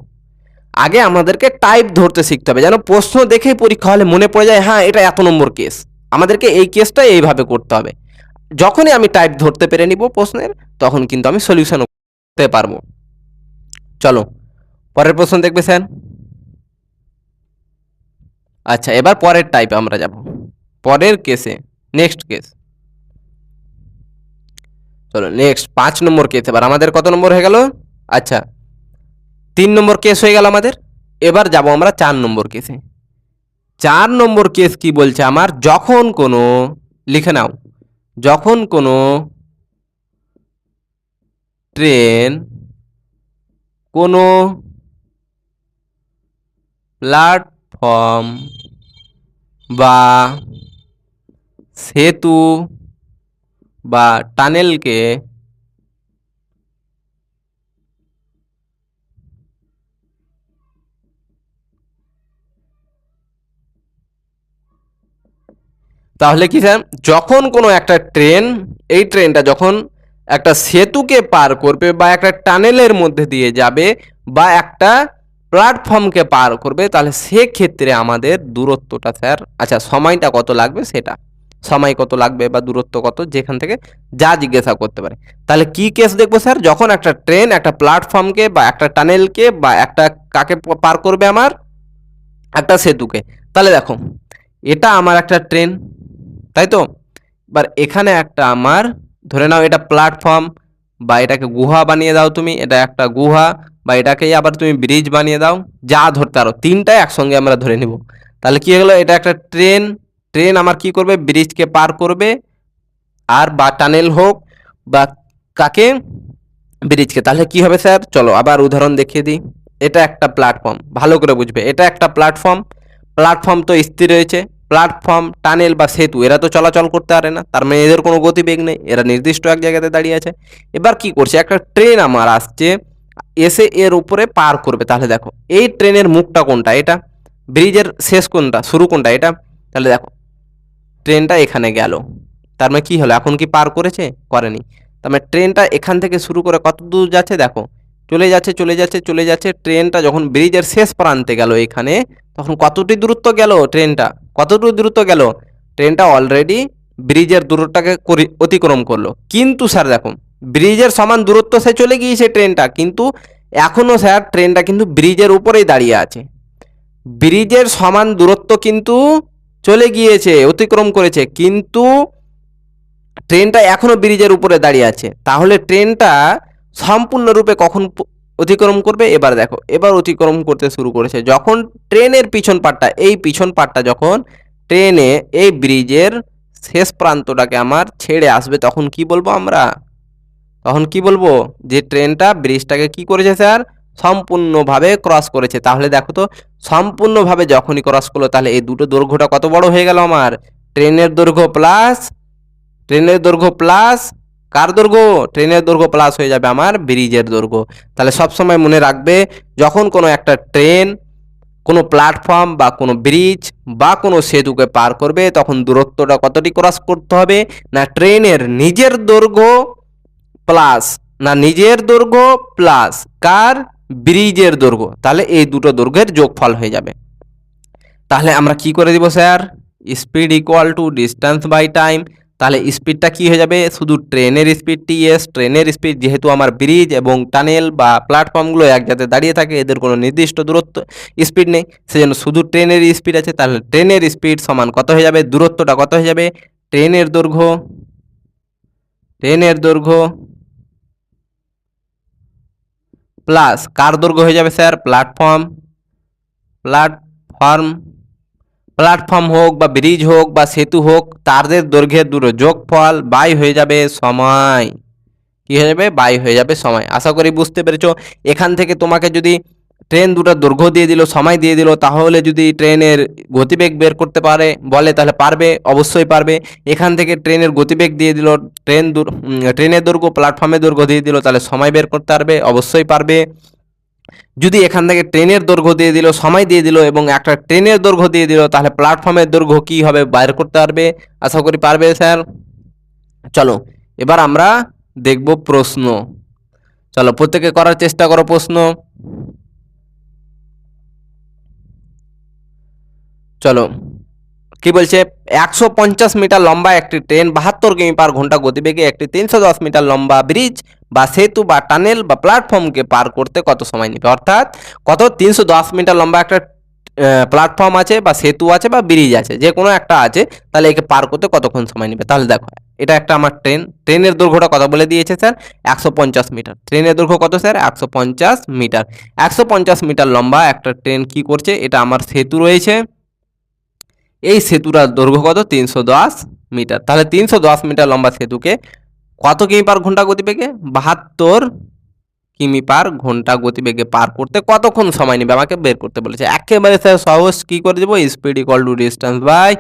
আগে আমাদেরকে টাইপ ধরতে শিখতে হবে, যেন প্রশ্ন দেখেই পরীক্ষা হলে মনে পড়ে যায় হ্যাঁ এটা এত নম্বর কেস, আমাদেরকে এই কেসটা এইভাবে করতে হবে। যখনই আমি টাইপ ধরতে পেরে নিব প্রশ্নের তখন কিন্তু আমি সলিউশন করতে পারবো। চলো পরের প্রশ্ন দেখবে স্যার। আচ্ছা এবার পরের টাইপে আমরা যাব, পরের কেসে নেক্সট কেস। চলো নেক্সট 5 নম্বর কেস। এবার আমাদের কত নম্বর হয়ে গেল, আচ্ছা 3 নম্বর কেস হয়ে গেল আমাদের। এবার যাব আমরা 4 নম্বর কেসে। 4 নম্বর কেস কি বলছে আমার, যখন কোনো, লিখে নাও, যখন কোনো ট্রেন কোনো প্ল্যাটফর্ম বা সেতু বা টানেলকে তাহলে কি স্যার, যখন কোনো একটা ট্রেন, এই ট্রেনটা যখন একটা সেতুকে পার করবে বা একটা টানেলের মধ্যে দিয়ে যাবে বা একটা প্ল্যাটফর্মকে পার করবে, তাহলে সেক্ষেত্রে আমাদের দূরত্বটা স্যার, আচ্ছা সময়টা কত লাগবে সেটা, সময় কত লাগবে বা দূরত্ব কত, যেখান থেকে যা জিজ্ঞাসা করতে পারে। তাহলে কি কেস দেখবো স্যার, যখন একটা ট্রেন একটা প্ল্যাটফর্মকে বা একটা টানেলকে বা একটা কাকে পার করবে আমার একটা সেতুকে। তাহলে দেখো এটা আমার একটা ট্রেন, তাই তো। এবার এখানে একটা আমার, ধরে নাও এটা প্ল্যাটফর্ম বা এটাকে গুহা বানিয়ে দাও তুমি, এটা একটা গুহা বা বা এটাকেই আবার তুমি ব্রিজ বানিয়ে দাও, যা ধরতে পারো, তিনটাই একসঙ্গে আমরা ধরে নিব। তাহলে কি হলো, এটা একটা ট্রেন। ট্রেন আমার কি করবে, ব্রিজকে পার করবে, আর বা টানেল হোক বা কাকে, ব্রিজকে। তাহলে কি হবে স্যার, চলো আবার উদাহরণ দেখিয়ে দিই। এটা একটা প্ল্যাটফর্ম, ভালো করে বুঝবে, এটা একটা প্ল্যাটফর্ম। প্ল্যাটফর্ম তো স্থির রয়েছে। প্ল্যাটফর্ম, টানেল বা সেতু এরা তো চলাচল করতে পারে না, তার মানে এদের কোনো গতিবেগ নেই, এরা নির্দিষ্ট এক জায়গাতে দাঁড়িয়ে আছে। এবার কি করছে, একটা ট্রেন আমার আসছে, এসে এর উপরে পার করবে। তাহলে দেখো এই ট্রেনের মুখটা কোনটা, এটা। ব্রিজের শেষ কোনটা, শুরু কোনটা, এটা। তাহলে দেখো ট্রেনটা এখানে গেল, তার মানে কি হলো, এখন কি পার করেছে, করেনি। তার মানে ট্রেনটা এখান থেকে শুরু করে কত দূর যাচ্ছে দেখো, চলে যাচ্ছে চলে যাচ্ছে চলে যাচ্ছে। ট্রেনটা যখন ব্রিজের শেষ প্রান্তে গেল এখানে, তখন কতটি দূরত্ব গেল ট্রেনটা, কতটুকু দূরত্ব গেল, ট্রেনটা অলরেডি ব্রিজের দূরত্বটাকে অতিক্রম করলো। কিন্তু স্যার দেখো, ব্রিজের সমান দূরত্ব সে চলে গিয়েছে ট্রেনটা, কিন্তু এখনো স্যার ট্রেনটা কিন্তু ব্রিজের উপরেই দাঁড়িয়ে আছে। ব্রিজের সমান দূরত্ব কিন্তু চলে গিয়েছে, অতিক্রম করেছে, কিন্তু ট্রেনটা এখনো ব্রিজের উপরে দাঁড়িয়ে আছে। তাহলে ট্রেনটা সম্পূর্ণরূপে কখন অতিক্রম করবে, এবার দেখো, এবার অতিক্রম করতে শুরু করেছে যখন ট্রেনের পিছন পাটটা, এই পিছন পাটটা যখন ট্রেনে এই ব্রিজের শেষ প্রান্তটাকে আমার ছেড়ে আসবে, তখন কি বলবো আমরা, তখন কি বলবো, যে ট্রেনটা ব্রিজটাকে কি করেছে স্যার, সম্পূর্ণভাবে ক্রস করেছে। তাহলে দেখো তো, সম্পূর্ণভাবে যখনই ক্রস করলো, তাহলে এই দুটো দৈর্ঘ্যটা কত বড় হয়ে গেল আমার, ট্রেনের দৈর্ঘ্য প্লাস, ট্রেনের দৈর্ঘ্য প্লাস কার দৈর্ঘ্য, ট্রেনের দৈর্ঘ্য প্লাস হয়ে যাবে আমার ব্রিজের দৈর্ঘ্য। তাহলে সবসময় মনে রাখবে, যখন কোনো একটা ট্রেন কোনো প্ল্যাটফর্ম বা কোনো ব্রিজ বা কোনো সেতুকে পার করবে, তখন দূরত্বটা কতটি ক্রস করতে হবে, না ট্রেনের নিজের দৈর্ঘ্য প্লাস, না নিজের দৈর্ঘ্য প্লাস কার, ব্রিজের দৈর্ঘ্য। তাহলে এই দুটো দৈর্ঘ্যের যোগফল হয়ে যাবে। তাহলে আমরা কি করে দিব sir, speed equal to distance by time. তাহলে স্পিডটা কি হয়ে যাবে, শুধু ট্রেনের স্পিড টিএস, ট্রেনের স্পিড, যেহেতু আমার ব্রিজ এবং টানেল বা প্ল্যাটফর্মগুলো এক জায়গায় দাঁড়িয়ে থাকে, এদের কোনো নির্দিষ্ট দূরত্ব স্পিড নেই, সেজন্য শুধু ট্রেনের স্পিড আছে। তাহলে ট্রেনের স্পিড সমান কত হয়ে যাবে, দূরত্বটা কত হয়ে যাবে, ট্রেনের দৈর্ঘ্য, ট্রেনের দৈর্ঘ্য প্লাস কার দৈর্ঘ্য হয়ে যাবে স্যার, প্ল্যাটফর্ম, প্ল্যাটফর্ম, প্ল্যাটফর্ম হোক বা ব্রিজ হোক বা সেতু হোক, তাদের দৈর্ঘ্যের দুটো যোগফল বাই হয়ে যাবে সময়। কি হয়ে যাবে, বাই হয়ে যাবে সময়। আশা করি বুঝতে পেরেছো। এখান থেকে তোমাকে যদি ট্রেন দুটো দৈর্ঘ্য দিয়ে দিল, সময় দিয়ে দিল, তাহলে যদি ট্রেনের গতিবেগ বের করতে পারে বলে, তাহলে পারবে, অবশ্যই পারবে। এখান থেকে ট্রেনের গতিবেগ দিয়ে দিল, ট্রেনের দৈর্ঘ্য প্ল্যাটফর্মের দৈর্ঘ্য দিয়ে দিল, তাহলে সময় বের করতে পারবে, অবশ্যই পারবে। যদি এখান থেকে ট্রেনের দৈর্ঘ্য দিয়ে দিল, সময় দিয়ে দিল এবং একটা ট্রেনের দৈর্ঘ্য দিয়ে দিল, তাহলে প্ল্যাটফর্মের দৈর্ঘ্য কি হবে বাইর করতে পারবে, আশা করি পারবে স্যার। চলো এবার আমরা দেখব প্রশ্ন। চলো প্রত্যেকে করার চেষ্টা করো প্রশ্ন। চলো কি বলছে, 150 মিটার লম্বা একটি ট্রেন 72 কিমি পার ঘন্টা গতিবেগে একটি 310 মিটার লম্বা ব্রিজ বা সেতু বা টানেল বা প্ল্যাটফর্মকে পার করতে কত সময় নেবে। অর্থাৎ কত, 310 মিটার লম্বা একটা প্ল্যাটফর্ম আছে বা সেতু আছে বা ব্রিজ আছে, যে কোনো একটা আছে, তাহলে একে পার করতে কতক্ষণ সময় নেবে। তাহলে দেখো, এটা একটা আমার ট্রেন, ট্রেনের দৈর্ঘ্যটা কত বলে দিয়েছে স্যার, 150 মিটার। ট্রেনের দৈর্ঘ্য কত স্যার, 150 মিটার। 150 মিটার লম্বা একটা ট্রেন কি করছে, এটা আমার সেতু রয়েছে, এই সেতুটার দৈর্ঘ্য কত, 310 মিটার। তাহলে 310 মিটার লম্বা সেতুকে কত কিমি পার ঘন্টা গতিবেগে, 72 কিমি পার ঘন্টা গতিবেগে পার করতে কতক্ষণ সময় নেবে আমাকে বের করতে বলেছে। একেবারে স্যার সহজ, কি করে দেবো, speed equal to distance by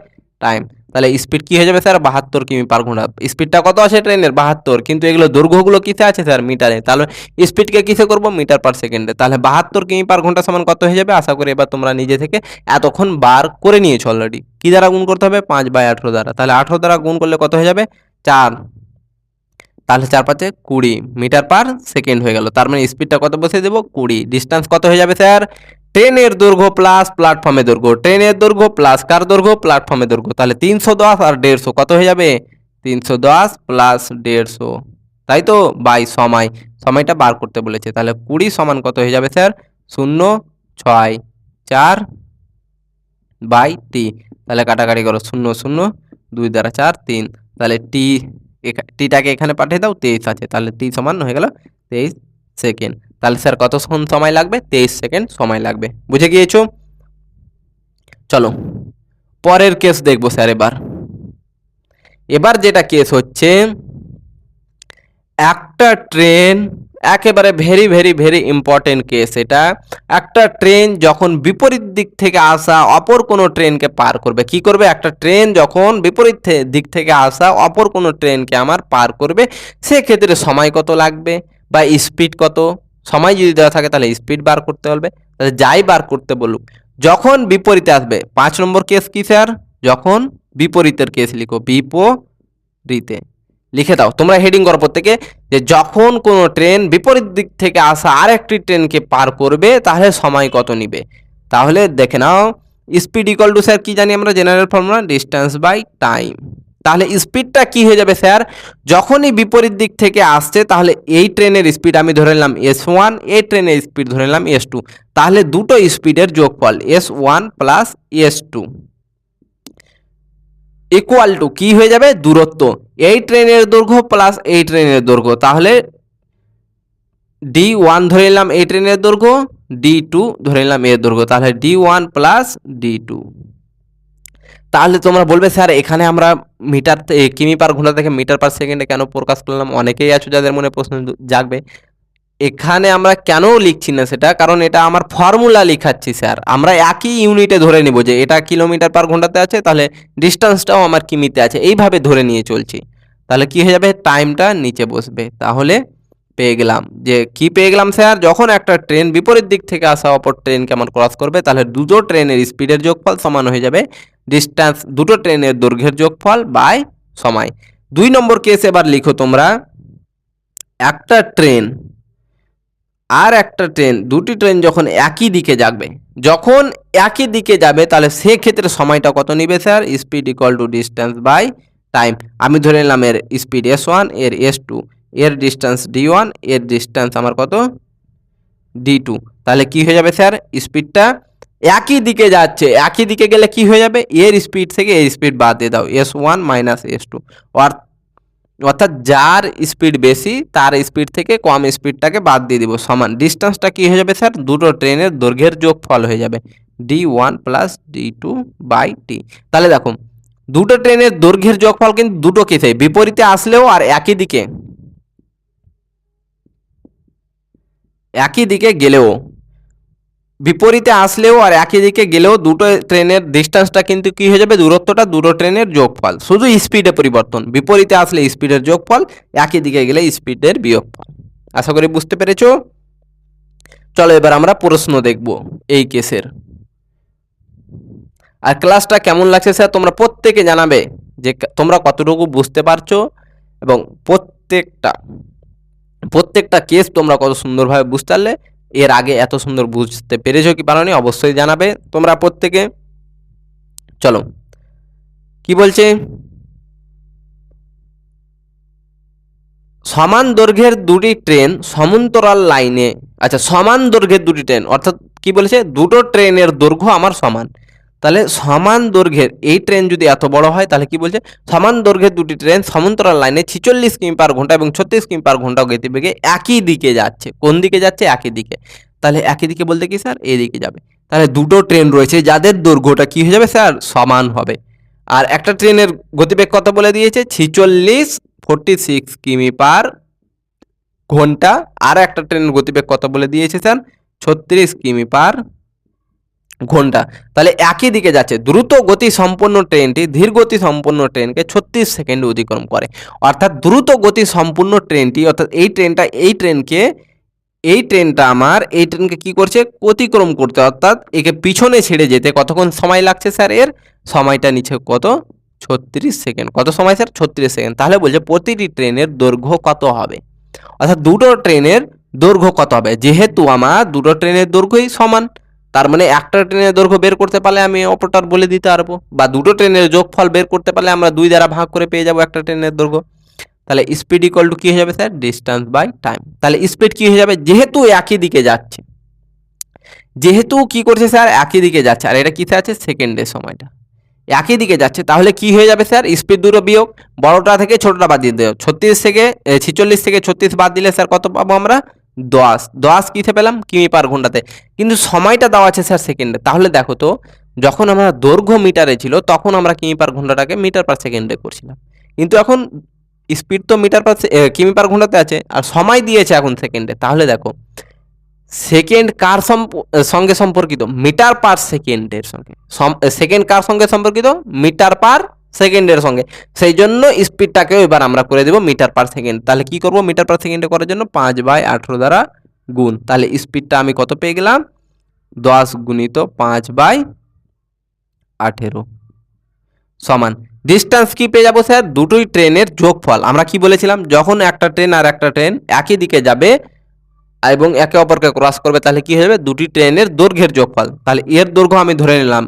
time. তাহলে স্পিড কি হয়ে যাবে স্যার, 72 কিমি পার ঘন্টা। স্পিডটা কত আছে ট্রেনের, 72, কিন্তু এগুলো দৈর্ঘ্যগুলো কিসে আছে স্যার, মিটারে। তাহলে স্পিডকে কিসে করবো, মিটার পার সেকেন্ডে। তাহলে 72 কিমি পার ঘন্টা সমান কত হয়ে যাবে, আশা করি এবার তোমরা নিজে থেকে এতক্ষণ বার করে নিয়েছো অলরেডি। কি দ্বারা গুণ করতে হবে, 5/18 দ্বারা। তাহলে 18 দ্বারা গুণ করলে কত হয়ে যাবে, 4। তাহলে 4×5 20 মিটার পার সেকেন্ড হয়ে গেল। তার মানে স্পিডটা কত বসিয়ে দেবো, 20। ডিস্টেন্স কত হয়ে যাবে স্যার, ট্রেনের দৈর্ঘ্য প্লাস প্ল্যাটফর্মের দৈর্ঘ্য, ট্রেনের দৈর্ঘ্য প্লাস কার দৈর্ঘ্য, প্ল্যাটফর্মের দৈর্ঘ্য। তাহলে 310 আর 150 কত হয়ে যাবে, 310 প্লাস 150, তাই তো, বাই সময়। সময়টা বার করতে বলেছে। তাহলে 20 সমান কত হয়ে যাবে স্যার, 0.64 বাই টি। তাহলে কাটাকাটি করো, 0 0, 2 দ্বারা 4 3। তাহলে টিটাকে এখানে পাঠিয়ে দাও, 23 আছে, তাহলে টি সমান হয়ে গেল 23 সেকেন্ড। তাহলে স্যার কতক্ষণ সময় লাগবে? 23 সেকেন্ড সময় লাগবে। বুঝে গিয়েছো? চলো পরের কেস দেখবো স্যার। এবার যেটা কেস হচ্ছে, একটা ট্রেন, একেবারে very very very important case এটা। একটা ট্রেন যখন বিপরীত দিক থেকে আসা অপর কোনো ট্রেনকে পার করবে, কি করবে? একটা ট্রেন যখন বিপরীত দিক থেকে আসা অপর কোনো ট্রেনকে আমার পার করবে, সেক্ষেত্রে সময় কত লাগবে বা স্পিড কত? সময় যদি দেওয়া থাকে তাহলে স্পিড বার করতে হবে। তাহলে যাই বার করতে বলুক, যখন বিপরীতে আসবে, 5 নম্বর কেস কি স্যার? যখন বিপরীতের কেস লিখো, বিপরীতে লিখে দাও তোমরা, হেডিং করো প্রত্যেকে, যে যখন কোনো ট্রেন বিপরীত দিক থেকে আসা আরেকটি ট্রেনকে পার করবে তাহলে সময় কত নিবে। তাহলে দেখে নাও, স্পিড ইকুয়াল টু স্যার কি জানি আমরা, general formula distance by time. তাহলে স্পিডটা কি হয়ে যাবে স্যার? যখনই বিপরীত দিক থেকে আসছে তাহলে এই ট্রেনের স্পিড আমি ধরে নিলাম S1, এই ট্রেনের স্পিড ধরে নিলাম S2, তাহলে দুটো স্পিডের যোগফল S1 plus S2 equal to কি হয়ে যাবে? দূরত্ব, এই ট্রেনের দৈর্ঘ্য প্লাস এই ট্রেনের দৈর্ঘ্য। তাহলে D1 ধরে নিলাম এই ট্রেনের দৈর্ঘ্য, D2 ধরে নিলাম এর দৈর্ঘ্য, তাহলে D1 প্লাস D2। তাহলে তোমরা বলবে স্যার এখানে আমরা মিটার কিমি পার ঘন্টা থেকে মিটার পার সেকেন্ডে কেন প্রকাশ করলাম? অনেকেই আছো যাদের মনে প্রশ্ন জাগবে। এখানে আমরা কেন লিখছি না সেটা, কারণ এটা আমার ফর্মুলা লিখাচ্ছি স্যার। আমরা একই ইউনিটে ধরে নিব যে এটা কিলোমিটার পার ঘন্টাতে আছে, তাহলে ডিস্টেন্সটাও আমার কিমিতে আছে, এইভাবে ধরে নিয়ে চলছি। তাহলে কি হয়ে যাবে? টাইমটা নিচে বসবে। তাহলে পেয়ে গেলাম যে কি পেয়ে গেলাম স্যার? যখন একটা ট্রেন বিপরীত দিক থেকে আসা অপর ট্রেনকে আমার ক্রস করবে, তাহলে দুটো ট্রেনের স্পিডের যোগফল সমান হয়ে যাবে ডিস্টেন্স, দুটো ট্রেনের দৈর্ঘ্যের যোগফল বাই সময়। 2 নম্বর কেস এবার লিখো তোমরা, একটা ট্রেন আর একটা ট্রেন, দুটি ট্রেন যখন একই দিকে যাবে, যখন একই দিকে যাবে তাহলে সেক্ষেত্রে সময়টা কত নিবে sir? Speed equal to distance by time. আমি ধরে নিলাম এর স্পিড S1, এর S2, এর ডিস্টেন্স D1, এর ডিস্টেন্স আমার কত? D2। তাহলে কি হয়ে যাবে স্যার? স্পিডটা একই দিকে যাচ্ছে, একই দিকে গেলে কি হয়ে যাবে? এর স্পিড থেকে এর স্পিড বাদ দিয়ে দাও, S1 মাইনাস S2, অর্থাৎ যার স্পিড বেশি তার স্পিড থেকে কম স্পিডটাকে বাদ দিয়ে দিব, সমান ডিস্টেন্সটা কি হয়ে যাবে স্যার? দুটো ট্রেনের দৈর্ঘ্যের যোগফল হয়ে যাবে D1 plus D2 by T। তাহলে দেখো দুটো ট্রেনের দৈর্ঘ্যের যোগফল কিন্তু দুটো কেসে, বিপরীতে আসলেও আর একই দিকে গেলেও, বিপরীতে আসলেও আর একই দিকে গেলেও দুটো ট্রেনের ডিস্টেন্সটা কিন্তু কি হয়ে যাবে? দূরত্বটা দুটো ট্রেনের যোগফল, শুধু স্পিডে পরিবর্তন, বিপরীতে আসলে স্পিডের যোগফল, একই দিকে গেলে স্পিডের বিয়োগফল। আশা করি বুঝতে পেরেছো। চলো এবার আমরা প্রশ্ন দেখব এই কেসের। আর ক্লাসটা কেমন লাগছে স্যার তোমরা প্রত্যেকে জানাবে যে তোমরা কতটুকু বুঝতে পারছো, এবং প্রত্যেকটা কেস তোমরা কত সুন্দরভাবে বুঝতে পারলে। এর আগে এত সুন্দর বুঝতে পেরেছো কি পারোনি অবশ্যই জানাবে তোমরা প্রত্যেকে। চলো কি বলছে, সমান দৈর্ঘ্যের দুটি ট্রেন সমান্তরাল লাইনে, আচ্ছা সমান দৈর্ঘ্যের দুটি ট্রেন, অর্থাৎ কি বলেছে? দুটো ট্রেনের দৈর্ঘ্য আমার সমান। তাহলে সমান দৈর্ঘ্যের এই ট্রেন যদি এত বড় হয় তাহলে কি বলছে? সমান দৈর্ঘ্যের দুটি ট্রেন সমান্তরাল লাইনে 46 কিমি পার ঘন্টা এবং 36 কিমি পার ঘন্টা গতিবেগে একই দিকে যাচ্ছে। কোন দিকে যাচ্ছে? একই দিকে। তাহলে একই দিকে বলতে কি স্যার? এদিকে যাবে। তাহলে দুটো ট্রেন রয়েছে যাদের দৈর্ঘ্যটা কি হয়ে যাবে স্যার? সমান হবে। আর একটা ট্রেনের গতিবেগ কত বলে দিয়েছে? 46 কিমি পার ঘন্টা। আর একটা ট্রেনের গতিবেগ কত বলে দিয়েছে স্যার? 36 কিমি পার ঘন্টা। তাহলে একই দিকে যাচ্ছে। দ্রুত গতি সম্পন্ন ট্রেনটি ধীর গতি সম্পন্ন ট্রেনকে 36 সেকেন্ড অতিক্রম করে। অর্থাৎ দ্রুত গতি সম্পূর্ণ ট্রেনটি, অর্থাৎ এই ট্রেনকে কি করছে? অতিক্রম করতে, অর্থাৎ একে পিছনে ছেড়ে যেতে কতক্ষণ সময় লাগছে স্যার? এর সময়টা নিচে কত? 36 সেকেন্ড। কত সময় স্যার? 36 সেকেন্ড। তাহলে বলছে প্রতিটি ট্রেনের দৈর্ঘ্য কত হবে, অর্থাৎ দুটো ট্রেনের দৈর্ঘ্য কত হবে। যেহেতু আমার দুটো ট্রেনের দৈর্ঘ্যই সমান, তার মানে একটা ট্রেনের দৈর্ঘ্য বের করতে পারলে আমি অপরটার বলে দিতে পারবো, বা দুটো ট্রেনের যোগফল বের করতে পারলে আমরা 2 দ্বারা ভাগ করে পেয়ে যাবো একটা ট্রেনের দৈর্ঘ্য। তাহলে স্পিড ইকুয়াল টু কি হয়ে যাবে স্যার? Distance by time. তাহলে স্পিড কি হয়ে যাবে? যেহেতু একই দিকে যাচ্ছে, যেহেতু কি করছে স্যার? একই দিকে যাচ্ছে, আর এটা কিসে আছে? সেকেন্ডের সময়টা একই দিকে যাচ্ছে, তাহলে কি হয়ে যাবে স্যার? স্পিড দুটো বিয়োগ, বড়টা থেকে ছোটটা বাদ দিয়ে দেবো। 46 থেকে 46 থেকে 36 বাদ দিলে স্যার কত পাবো আমরা? দশ কিসে পেলাম? কিমি পার ঘন্টাতে। কিন্তু সময়টা দেওয়া আছে স্যার সেকেন্ডে। তাহলে দেখো তো, যখন আমরা দৈর্ঘ্য মিটারে ছিল তখন আমরা কিমি পার ঘন্টাটাকে মিটার পার সেকেন্ডে করছিলাম, কিন্তু এখন স্পিড তো মিটার পার কিমি পার ঘন্টাতে আছে, আর সময় দিয়েছে এখন সেকেন্ডে। তাহলে দেখো, সেকেন্ড কার সঙ্গে সম্পর্কিত? মিটার পার সেকেন্ডের সঙ্গে। সেকেন্ড কার সঙ্গে সম্পর্কিত? মিটার পার সেকেন্ডের সঙ্গে। সেই জন্য স্পিডটাকেও এবার আমরা করে দেবো মিটার পার সেকেন্ড। তাহলে কি করব মিটার পার সেকেন্ডে করার জন্য? 5/18 দ্বারা গুণ। তাহলে স্পিডটা আমি কত পেয়ে গেলাম? 10 গুণিত 5/18 সমান ডিস্টেন্স কি পেয়ে যাবো স্যার? দুটোই ট্রেনের যোগফল। আমরা কি বলেছিলাম? যখন একটা ট্রেন আর একটা ট্রেন একই দিকে যাবে এবং একে অপরকে ক্রস করবে, তাহলে কি হয়ে যাবে? দুটি ট্রেনের দৈর্ঘ্যের যোগফল। তাহলে এর দৈর্ঘ্য আমি ধরে নিলাম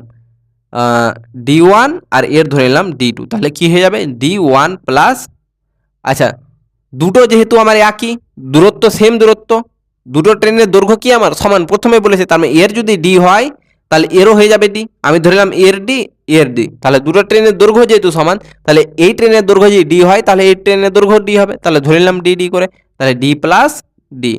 D1 আর এর ধরে নিলাম D2। তাহলে কি হয়ে যাবে? D1 প্লাস, আচ্ছা, দুটো যেহেতু আমার একই দূরত্ব, সেম দূরত্ব, দুটো ট্রেনের দৈর্ঘ্য কি আমার সমান, প্রথমে বলেছে, তার মানে এর যদি ডি হয় তাহলে এরও হয়ে যাবে ডি। আমি ধরলাম এর ডি, এর ডি, তাহলে দুটো ট্রেনের দৈর্ঘ্য যেহেতু সমান, তাহলে এই ট্রেনের দৈর্ঘ্য যদি ডি হয় তাহলে এই ট্রেনের দৈর্ঘ্য ডি হবে। তাহলে ধরে নিলাম ডি ডি করে, তাহলে D plus D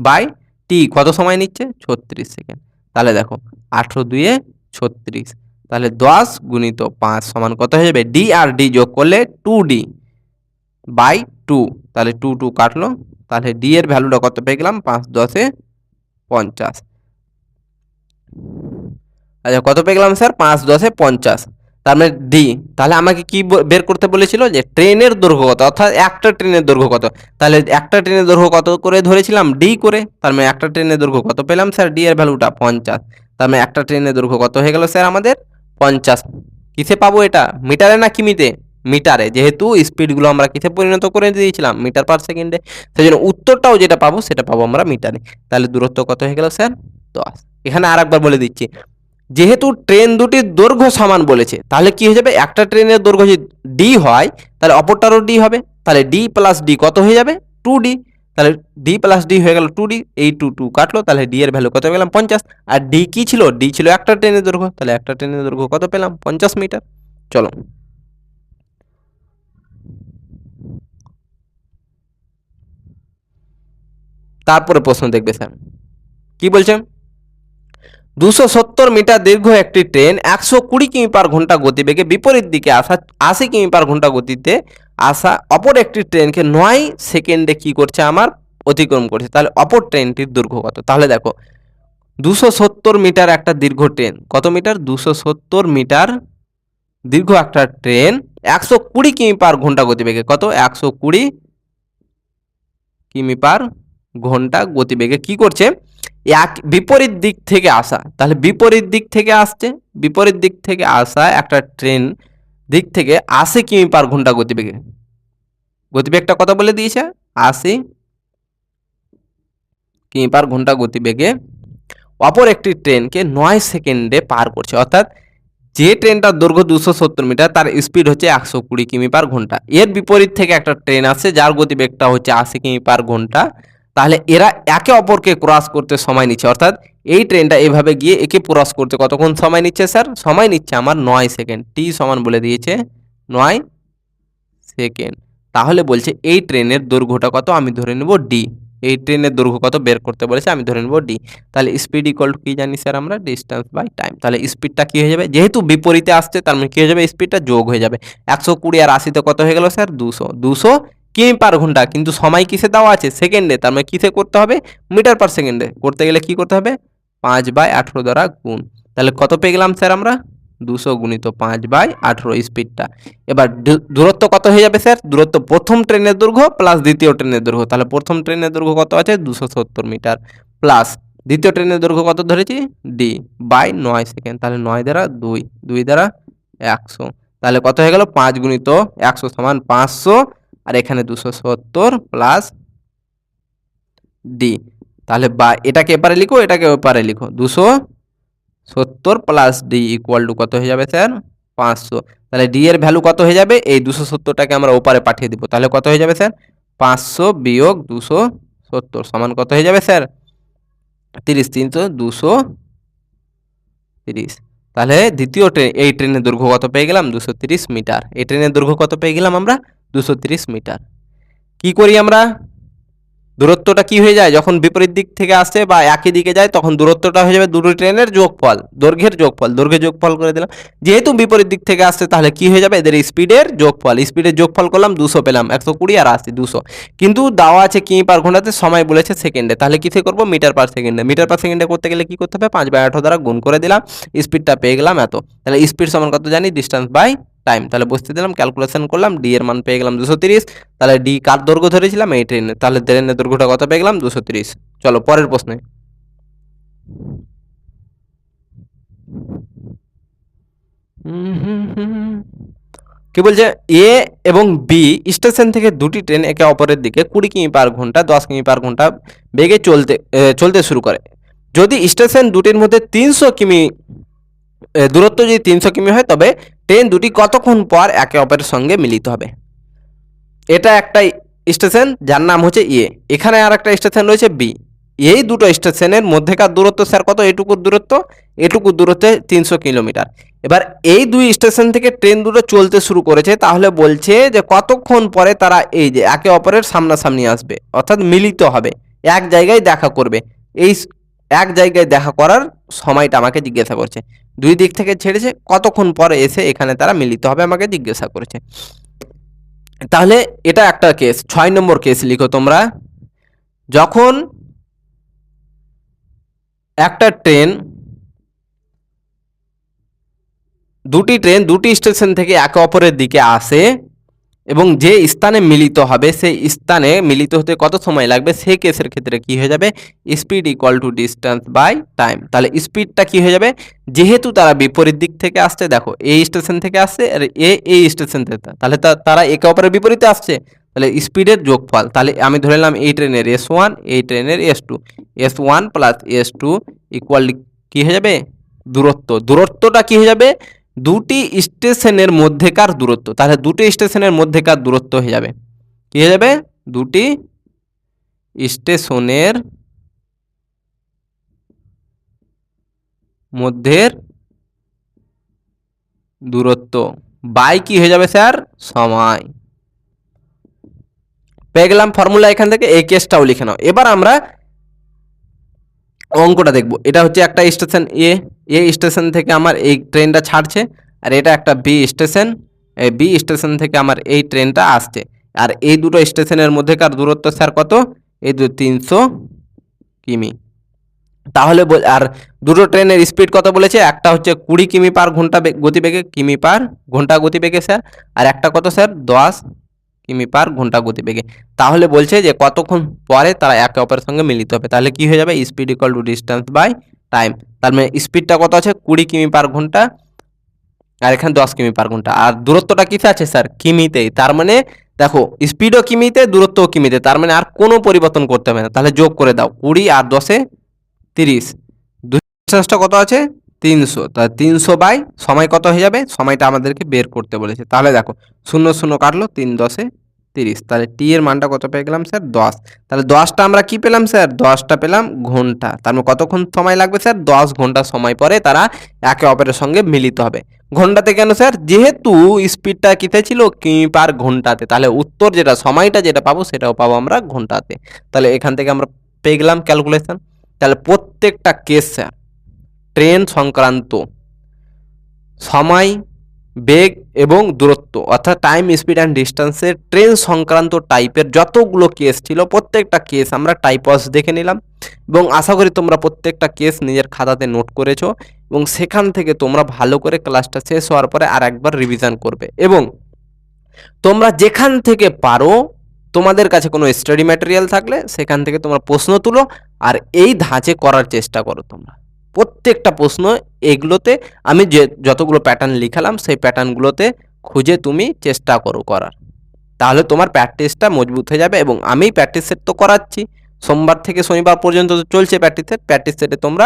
by T কত সময় নিচ্ছে? 36 সেকেন্ড। তাহলে দেখো 18 × 2 = 36। তাহলে 10 গুণিত 5 সমান কত হয়ে যাবে? ডি আর ডি যোগ করলে 2D বাই 2। তাহলে 2 2 কাটলো। তাহলে ডি এর ভ্যালুটা কত পেয়ে গেলাম? 5 × 10 = 50। আচ্ছা, কত পেয়ে গেলাম স্যার? 5 × 10 = 50। তার মানে ডি। তাহলে আমাকে কি বের করতে বলেছিল? যে ট্রেনের দৈর্ঘ্য কত, অর্থাৎ একটা ট্রেনের দৈর্ঘ্য কত। তাহলে একটা ট্রেনের দৈর্ঘ্য কত করে ধরেছিলাম? ডি করে। তার মানে একটা ট্রেনের দৈর্ঘ্য কত পেলাম স্যার? ডি এর ভ্যালুটা 50। তার মানে একটা ট্রেনের দৈর্ঘ্য কত হয়ে গেল স্যার আমাদের? 50। কিসে পাবো এটা? মিটারে না কিমিতে? মিটারে, যেহেতু স্পিডগুলো আমরা কিসে পরিণত করে দিয়েছিলাম? মিটার পার সেকেন্ডে। সেই জন্য উত্তরটাও যেটা পাবো সেটা পাবো আমরা মিটারে। তাহলে দূরত্ব কত হয়ে গেল স্যার? 10। এখানে আর একবার বলে দিচ্ছি, যেহেতু ট্রেন দুটির দৈর্ঘ্য সমান বলেছে, তাহলে কি হয়ে যাবে? একটা ট্রেনের দৈর্ঘ্য যদি ডি হয় তাহলে অপরটারও ডি হবে। তাহলে ডি প্লাস ডি কত হয়ে যাবে? 2D। তাহলে ডি প্লাস ডি হয়ে গেল 2D। এই 2 2 কাটলো। তাহলে ডি এর ভ্যালু কত হয়ে গেলাম? 50। আর ডি কি ছিল? ডি ছিল একটা ট্রেনের দৈর্ঘ্য। তাহলে একটা ট্রেনের দৈর্ঘ্য কত পেলাম? 50 মিটার। চলো তারপরে প্রশ্ন দেখবে স্যার কি বলছে। 270 মিটার দীর্ঘ একটি ট্রেন 120 কিমি পার ঘন্টা গতিবেগে বিপরীত দিকে আসা 80 কিমি পার ঘন্টা গতিতে আসা অপর একটি ট্রেনকে 9 সেকেন্ডে কি করছে? আমার অতিক্রম করছে। তাহলে অপর ট্রেনটির দৈর্ঘ্য কত? তাহলে দেখো, 270 মিটার একটা দীর্ঘ ট্রেন। কত মিটার? 270 মিটার দীর্ঘ একটা ট্রেন 120 কিমি পার ঘন্টা গতিবেগে, কত? 120 কিমি পার ঘন্টা গতিবেগে কি করছে? এক বিপরীত দিক থেকে আসা। তাহলে বিপরীত দিক থেকে আসছে, বিপরীত দিক থেকে আসা একটা ট্রেন দিক থেকে 80 কিমি পার ঘন্টা গতিবেগে, গতিবেগটা কত বলে দিয়েছে? 80 কিমি পার ঘন্টা গতিবেগে অপর একটি ট্রেনকে 9 সেকেন্ডে পার করছে। অর্থাৎ যে ট্রেনটার দৈর্ঘ্য 270 মিটার তার স্পিড হচ্ছে 120 কিমি পার ঘন্টা। এর বিপরীত থেকে একটা ট্রেন আসছে যার গতিবেগটা হচ্ছে 80 কিমি পার ঘন্টা। তাহলে এরা একে অপরকে ক্রস করতে সময় নিচ্ছে, অর্থাৎ এই ট্রেনটা এভাবে গিয়ে একে ক্রস করতে কতক্ষণ সময় নিচ্ছে স্যার? সময় নিচ্ছে আমার 9 সেকেন্ড। টি সমান বলে দিয়েছে 9 সেকেন্ড। তাহলে বলছে এই ট্রেনের দৈর্ঘ্যটা কত? আমি ধরে নেব ডি। এই ট্রেনের দৈর্ঘ্য কত বের করতে বলেছে, আমি ধরে নেব ডি। তাহলে স্পিড ইকুয়াল টু কি জানি স্যার আমরা? Distance by time. তাহলে স্পিডটা কি হয়ে যাবে? যেহেতু বিপরীতে আসছে তার মানে কি হয়ে যাবে? স্পিডটা যোগ হয়ে যাবে। 120 আর 80 কত হয়ে গেল স্যার? 200। 200 কিমি পার ঘন্টা, কিন্তু সময় কিসে দেওয়া আছে? সেকেন্ডে। তার মানে কিসে করতে হবে? মিটার পার সেকেন্ডে। করতে গেলে কি করতে হবে? 5/18 দ্বারা গুণ। তাহলে কত পেয়ে গেলাম স্যার আমরা? 200 গুণিত 5/18 স্পিডটা। এবার দূরত্ব কত হয়ে যাবে স্যার? দূরত্ব প্রথম ট্রেনের দৈর্ঘ্য প্লাস দ্বিতীয় ট্রেনের দৈর্ঘ্য। তাহলে প্রথম ট্রেনের দৈর্ঘ্য কত আছে? 270 মিটার প্লাস দ্বিতীয় ট্রেনের দৈর্ঘ্য কত ধরেছি? D by 9 second. তাহলে 9 দ্বারা 2, 2 দ্বারা 100। তাহলে কত হয়ে গেল? 5 গুণিত 100 সমান 500, আর এখানে 270 প্লাস ডি। তাহলে বা এটাকে এপারে লিখো, এটাকে ওপারে লিখো। 270 প্লাস ডি ইকুয়াল টু কত হয়ে যাবে স্যার? 500। তাহলে ডি এর ভ্যালু কত হয়ে যাবে? এই 270টাকে আমরা ওপারে পাঠিয়ে দিব। তাহলে কত হয়ে যাবে স্যার? 500 বিয়োগ 270 সমান কত হয়ে যাবে স্যার? 30। 300 230। তাহলে দ্বিতীয় ট্রেন, এই ট্রেনের দৈর্ঘ্য কত পেয়ে গেলাম? 230 মিটার। এই ট্রেনের দৈর্ঘ্য কত পেয়ে গেলাম আমরা? 230 মিটার। কি করি আমরা? দূরত্বটা কি হয়ে যায় যখন বিপরীত দিক থেকে আসে বা একই দিকে যায়, তখন দূরত্বটা হয়ে যাবে দুটো ট্রেনের যোগফল, দৈর্ঘ্যের যোগফল করে দিলাম। যেহেতু বিপরীত দিক থেকে আসছে তাহলে কি হয়ে যাবে, এদের স্পিডের যোগফল করলাম, 200 পেলাম, 120 আর 80, 200। কিন্তু দেওয়া আছে কিমি পার ঘন্টাতে, সময় বলেছে সেকেন্ডে, তাহলে কিসে করবো, মিটার পার সেকেন্ডে করতে গেলে কি করতে হবে, 5/8 দ্বারা গুণ করে দিলাম, স্পিডটা পেয়ে গেলাম এত। তাহলে স্পিড সমান কত জানি, ডিস্টেন্স বাই টাইম। তাহলে বসতে দিলাম, ক্যালকুলেশন করলাম, ডি এর মান পেয়ে গেলাম 230। তাহলে ডি কার দৈর্ঘ্য ধরেছিলাম, এই ট্রেনের, তাহলে ট্রেনের দৈর্ঘ্যটা কত পেয়ে গেলাম, 230। চলো পরের প্রশ্নে। কি বলছে, এ এবং বি স্টেশন থেকে দুটি ট্রেন একে অপরের দিকে 20 কিমি পার ঘন্টা 10 কিমি পার ঘন্টা বেগে চলতে শুরু করে। যদি স্টেশন দুটির মধ্যে 300 কিমি দূরত্ব যদি 300 কিমি হয়, তবে ট্রেন দুটি কতক্ষণ পর একে অপরের সঙ্গে মিলিত হবে। এটা একটা স্টেশন যার নাম হচ্ছে এ, এখানে আর একটা স্টেশন রয়েছে বি। এই দুটো স্টেশনের মধ্যেকার দূরত্ব স্যার কত, এটুকুর দূরত্বে 300 কিলোমিটার। এবার এই দুই স্টেশন থেকে ট্রেন দুটো চলতে শুরু করেছে, তাহলে বলছে যে কতক্ষণ পরে তারা এই যে একে অপরের সামনাসামনি আসবে, অর্থাৎ মিলিত হবে, এক জায়গায় দেখা করবে। এই এক জায়গায় দেখা করার সময়টা আমাকে জিজ্ঞাসা করছে। দুই দিক থেকে ছেড়েছে, কতক্ষণ পরে এসে এখানে তারা মিলিত হবে আমাকে জিজ্ঞাসা করেছে। তাহলে এটা একটা কেস। 6 নম্বর কেস লিখো তোমরা। যখন একটা ট্রেন দুটি স্টেশন থেকে একে অপরের দিকে আসে এবং যে স্থানে মিলিত হবে সেই স্থানে মিলিত হতে কত সময় লাগবে, সেই কেসের ক্ষেত্রে কি হয়ে যাবে, speed equal to distance by time. তাহলে স্পিডটা কি হয়ে যাবে, যেহেতু তারা বিপরীত দিক থেকে আসছে, দেখো এই স্টেশন থেকে আসছে আর এই স্টেশন থেকে, তাহলে তারা একে অপরের বিপরীতে আসছে, তাহলে স্পিডের যোগফল। তাহলে আমি ধরে নিলাম এই ট্রেনের S1, এই ট্রেনের S2, S1 plus S2 equal কি হয়ে যাবে, দূরত্বটা কি হয়ে যাবে, দুটি স্টেশনের মধ্যেকার দূরত্ব। তাহলে দুটি স্টেশনের মধ্যেকার দূরত্ব হয়ে যাবে, কি হয়ে যাবে, দুটি স্টেশনের মধ্যের দূরত্ব বাই কি হয়ে যাবে স্যার, সময়। পেয়ে গেলাম ফর্মুলা এখান থেকে, এই কেসটাও লিখে নাও। এবার আমরা অঙ্কটা দেখব। এটা হচ্ছে একটা স্টেশন এ স্টেশন থেকে আমার এই ট্রেনটা ছাড়ছে, আর এটা একটা বি স্টেশন, এই বি স্টেশন থেকে আমার এই ট্রেনটা আসছে, আর এই দুটো স্টেশনের মধ্যেকার দূরত্ব স্যার কত, এই 300 কিমি। তাহলে আর দুটো ট্রেনের স্পিড কত বলেছে, একটা হচ্ছে 20 কিমি পার ঘন্টা গতিবেগে, কিমি পার ঘন্টা গতিবেগে স্যার, আর একটা কত স্যার, 10 কিমি পার ঘন্টা গতিবেগে। তাহলে বলছে যে কতক্ষণ পরে তারা একে অপরের সঙ্গে মিলিত হবে। তাহলে কি হয়ে যাবে, speed equal to distance by time. তার মানে স্পিডটা কত আছে, 20 কিমি পার ঘন্টা, আর এখানে 10 কিমি পার ঘন্টা, আর দূরত্বটা কিসে আছে স্যার, কিমিতেই। তার মানে দেখো স্পিডও কিমিতে, দূরত্বও কিমিতে, তার মানে আর কোনো পরিবর্তন করতে হবে না। তাহলে যোগ করে দাও, 20 আর 10-এ 30, ডিস্টেন্সটা কত আছে, 300। তাহলে 300 বাই সময় কত হয়ে যাবে, সময়টা আমাদেরকে বের করতে বলেছে। তাহলে দেখো 0 0 কাটলো, 3×10 30। তাহলে টি এর মানটা কত পেয়ে গেলাম স্যার, 10। তাহলে 10টা আমরা কি পেলাম স্যার, 10টা পেলাম ঘন্টা। তার মানে কতক্ষণ সময় লাগবে স্যার, 10 ঘন্টা সময় পরে তারা একে অপরের সঙ্গে মিলিত হবে। ঘন্টাতে কেন স্যার, যেহেতু স্পিডটা কিতে ছিল, কিমি পার ঘন্টাতে, তাহলে উত্তর যেটা সময়টা যেটা পাবো সেটাও পাবো আমরা ঘন্টাতে। তাহলে এখান থেকে আমরা পেয়ে গেলাম ক্যালকুলেশন। তাহলে প্রত্যেকটা কেস স্যার ট্রেন সংক্রান্ত সময়, বেগ এবং দূরত্ব, অর্থাৎ টাইম, স্পিড অ্যান্ড ডিস্টেন্সের ট্রেন সংক্রান্ত টাইপের যতগুলো কেস ছিল প্রত্যেকটা কেস আমরা টাইপস দেখে নিলাম, এবং আশা করি তোমরা প্রত্যেকটা কেস নিজের খাতাতে নোট করেছো, এবং সেখান থেকে তোমরা ভালো করে ক্লাসটা শেষ হওয়ার পরে আর একবার রিভিশন করবে। এবং তোমরা যেখান থেকে পারো, তোমাদের কাছে কোনো স্টাডি ম্যাটেরিয়াল থাকলে সেখান থেকে তোমরা প্রশ্ন তুলো, আর এই ধাঁচে করার চেষ্টা করো তোমরা প্রত্যেকটা প্রশ্ন। এগুলোতে আমি যে যতগুলো প্যাটার্ন লিখালাম সেই প্যাটার্নগুলোতে খুঁজে তুমি চেষ্টা করো করার, তাহলে তোমার প্র্যাকটিসটা মজবুত হয়ে যাবে। এবং আমি প্র্যাকটিস সেট তো করাচ্ছি, সোমবার থেকে শনিবার পর্যন্ত চলছে প্র্যাকটিস সেটে তোমরা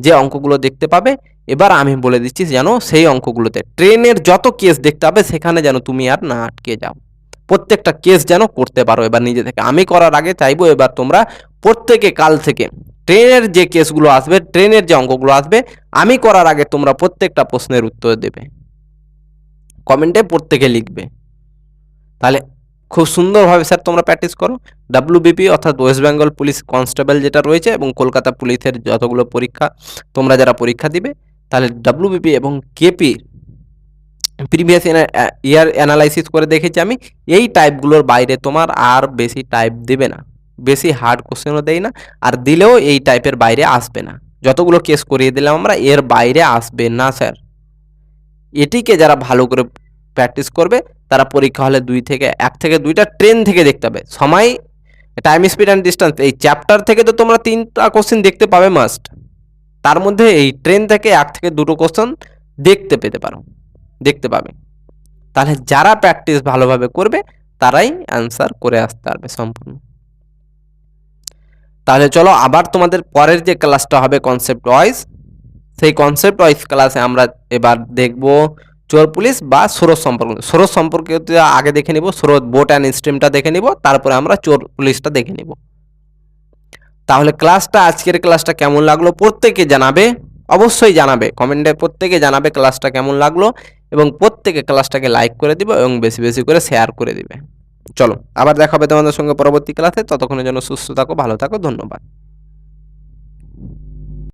যে অঙ্কগুলো দেখতে পাবে, এবার আমি বলে দিচ্ছি যেন সেই অঙ্কগুলোতে ট্রেনের যত কেস দেখতে হবে সেখানে যেন তুমি আর না আটকে যাও, প্রত্যেকটা কেস যেন করতে পারো এবার নিজে থেকে। আমি করার আগে চাইবো এবার তোমরা প্রত্যেকে কাল থেকে ট্রেনের যে কেসগুলো আসবে, ট্রেনের যে অঙ্কগুলো আসবে, আমি করার আগে তোমরা প্রত্যেকটা প্রশ্নের উত্তর দেবে, কমেন্টে প্রত্যেকে লিখবে। তাহলে খুব সুন্দরভাবে স্যার তোমরা প্র্যাকটিস করো। ডাব্লিউবিপি অর্থাৎ ওয়েস্ট বেঙ্গল পুলিশ কনস্টেবল যেটা রয়েছে এবং কলকাতা পুলিশের যতগুলো পরীক্ষা তোমরা যারা পরীক্ষা দিবে, তাহলে ডাব্লিউবিপি এবং কেপি প্রিভিয়াস ইয়ার অ্যানালাইসিস করে দেখেছি আমি, এই টাইপগুলোর বাইরে তোমার আর বেশি টাইপ দেবে না, বেশি হার্ড কোশ্চেনও দেয় না, আর দিলেও এই টাইপের বাইরে আসবে না। যতগুলো কেস করিয়ে দিলাম আমরা, এর বাইরে আসবে না স্যার। এটিকে যারা ভালো করে প্র্যাকটিস করবে তারা পরীক্ষা হলে 1 থেকে 2টা ট্রেন থেকে দেখতে হবে। সময়, টাইম, স্পিড অ্যান্ড ডিস্টেন্স, এই চ্যাপ্টার থেকে তো তোমরা 3টা কোশ্চেন দেখতে পাবে মাস্ট। তার মধ্যে এই ট্রেন থেকে 1 থেকে 2টো কোশ্চেন দেখতে পাবে। তাহলে যারা প্র্যাকটিস ভালোভাবে করবে তারাই অ্যান্সার করে আসতে পারবে সম্পূর্ণ। তাহলে চলো আবার তোমাদের পরের যে ক্লাসটা হবে কনসেপ্ট ওয়াইজ, সেই কনসেপ্ট ওয়াইজ ক্লাসে আমরা এবার দেখব চোর পুলিশ বা স্রোত সম্পর্কে। স্রোত সম্পর্কে আগে দেখে নিব, স্রোত বোট অ্যান্ড স্ট্রিমটা দেখে নিব, তারপরে আমরা চোর পুলিশটা দেখে নিব। তাহলে আজকের ক্লাসটা কেমন লাগলো প্রত্যেকে জানাবে, অবশ্যই জানাবে কমেন্টে, প্রত্যেকে জানাবে ক্লাসটা কেমন লাগলো, এবং প্রত্যেকে ক্লাসটাকে লাইক করে দিবে এবং বেশি বেশি করে শেয়ার করে দিবে। চলো আবার দেখা হবে তোমাদের সঙ্গে পরবর্তী ক্লাসে, ততক্ষণের জন্য সুস্থ থাকো, ভালো থাকো, ধন্যবাদ।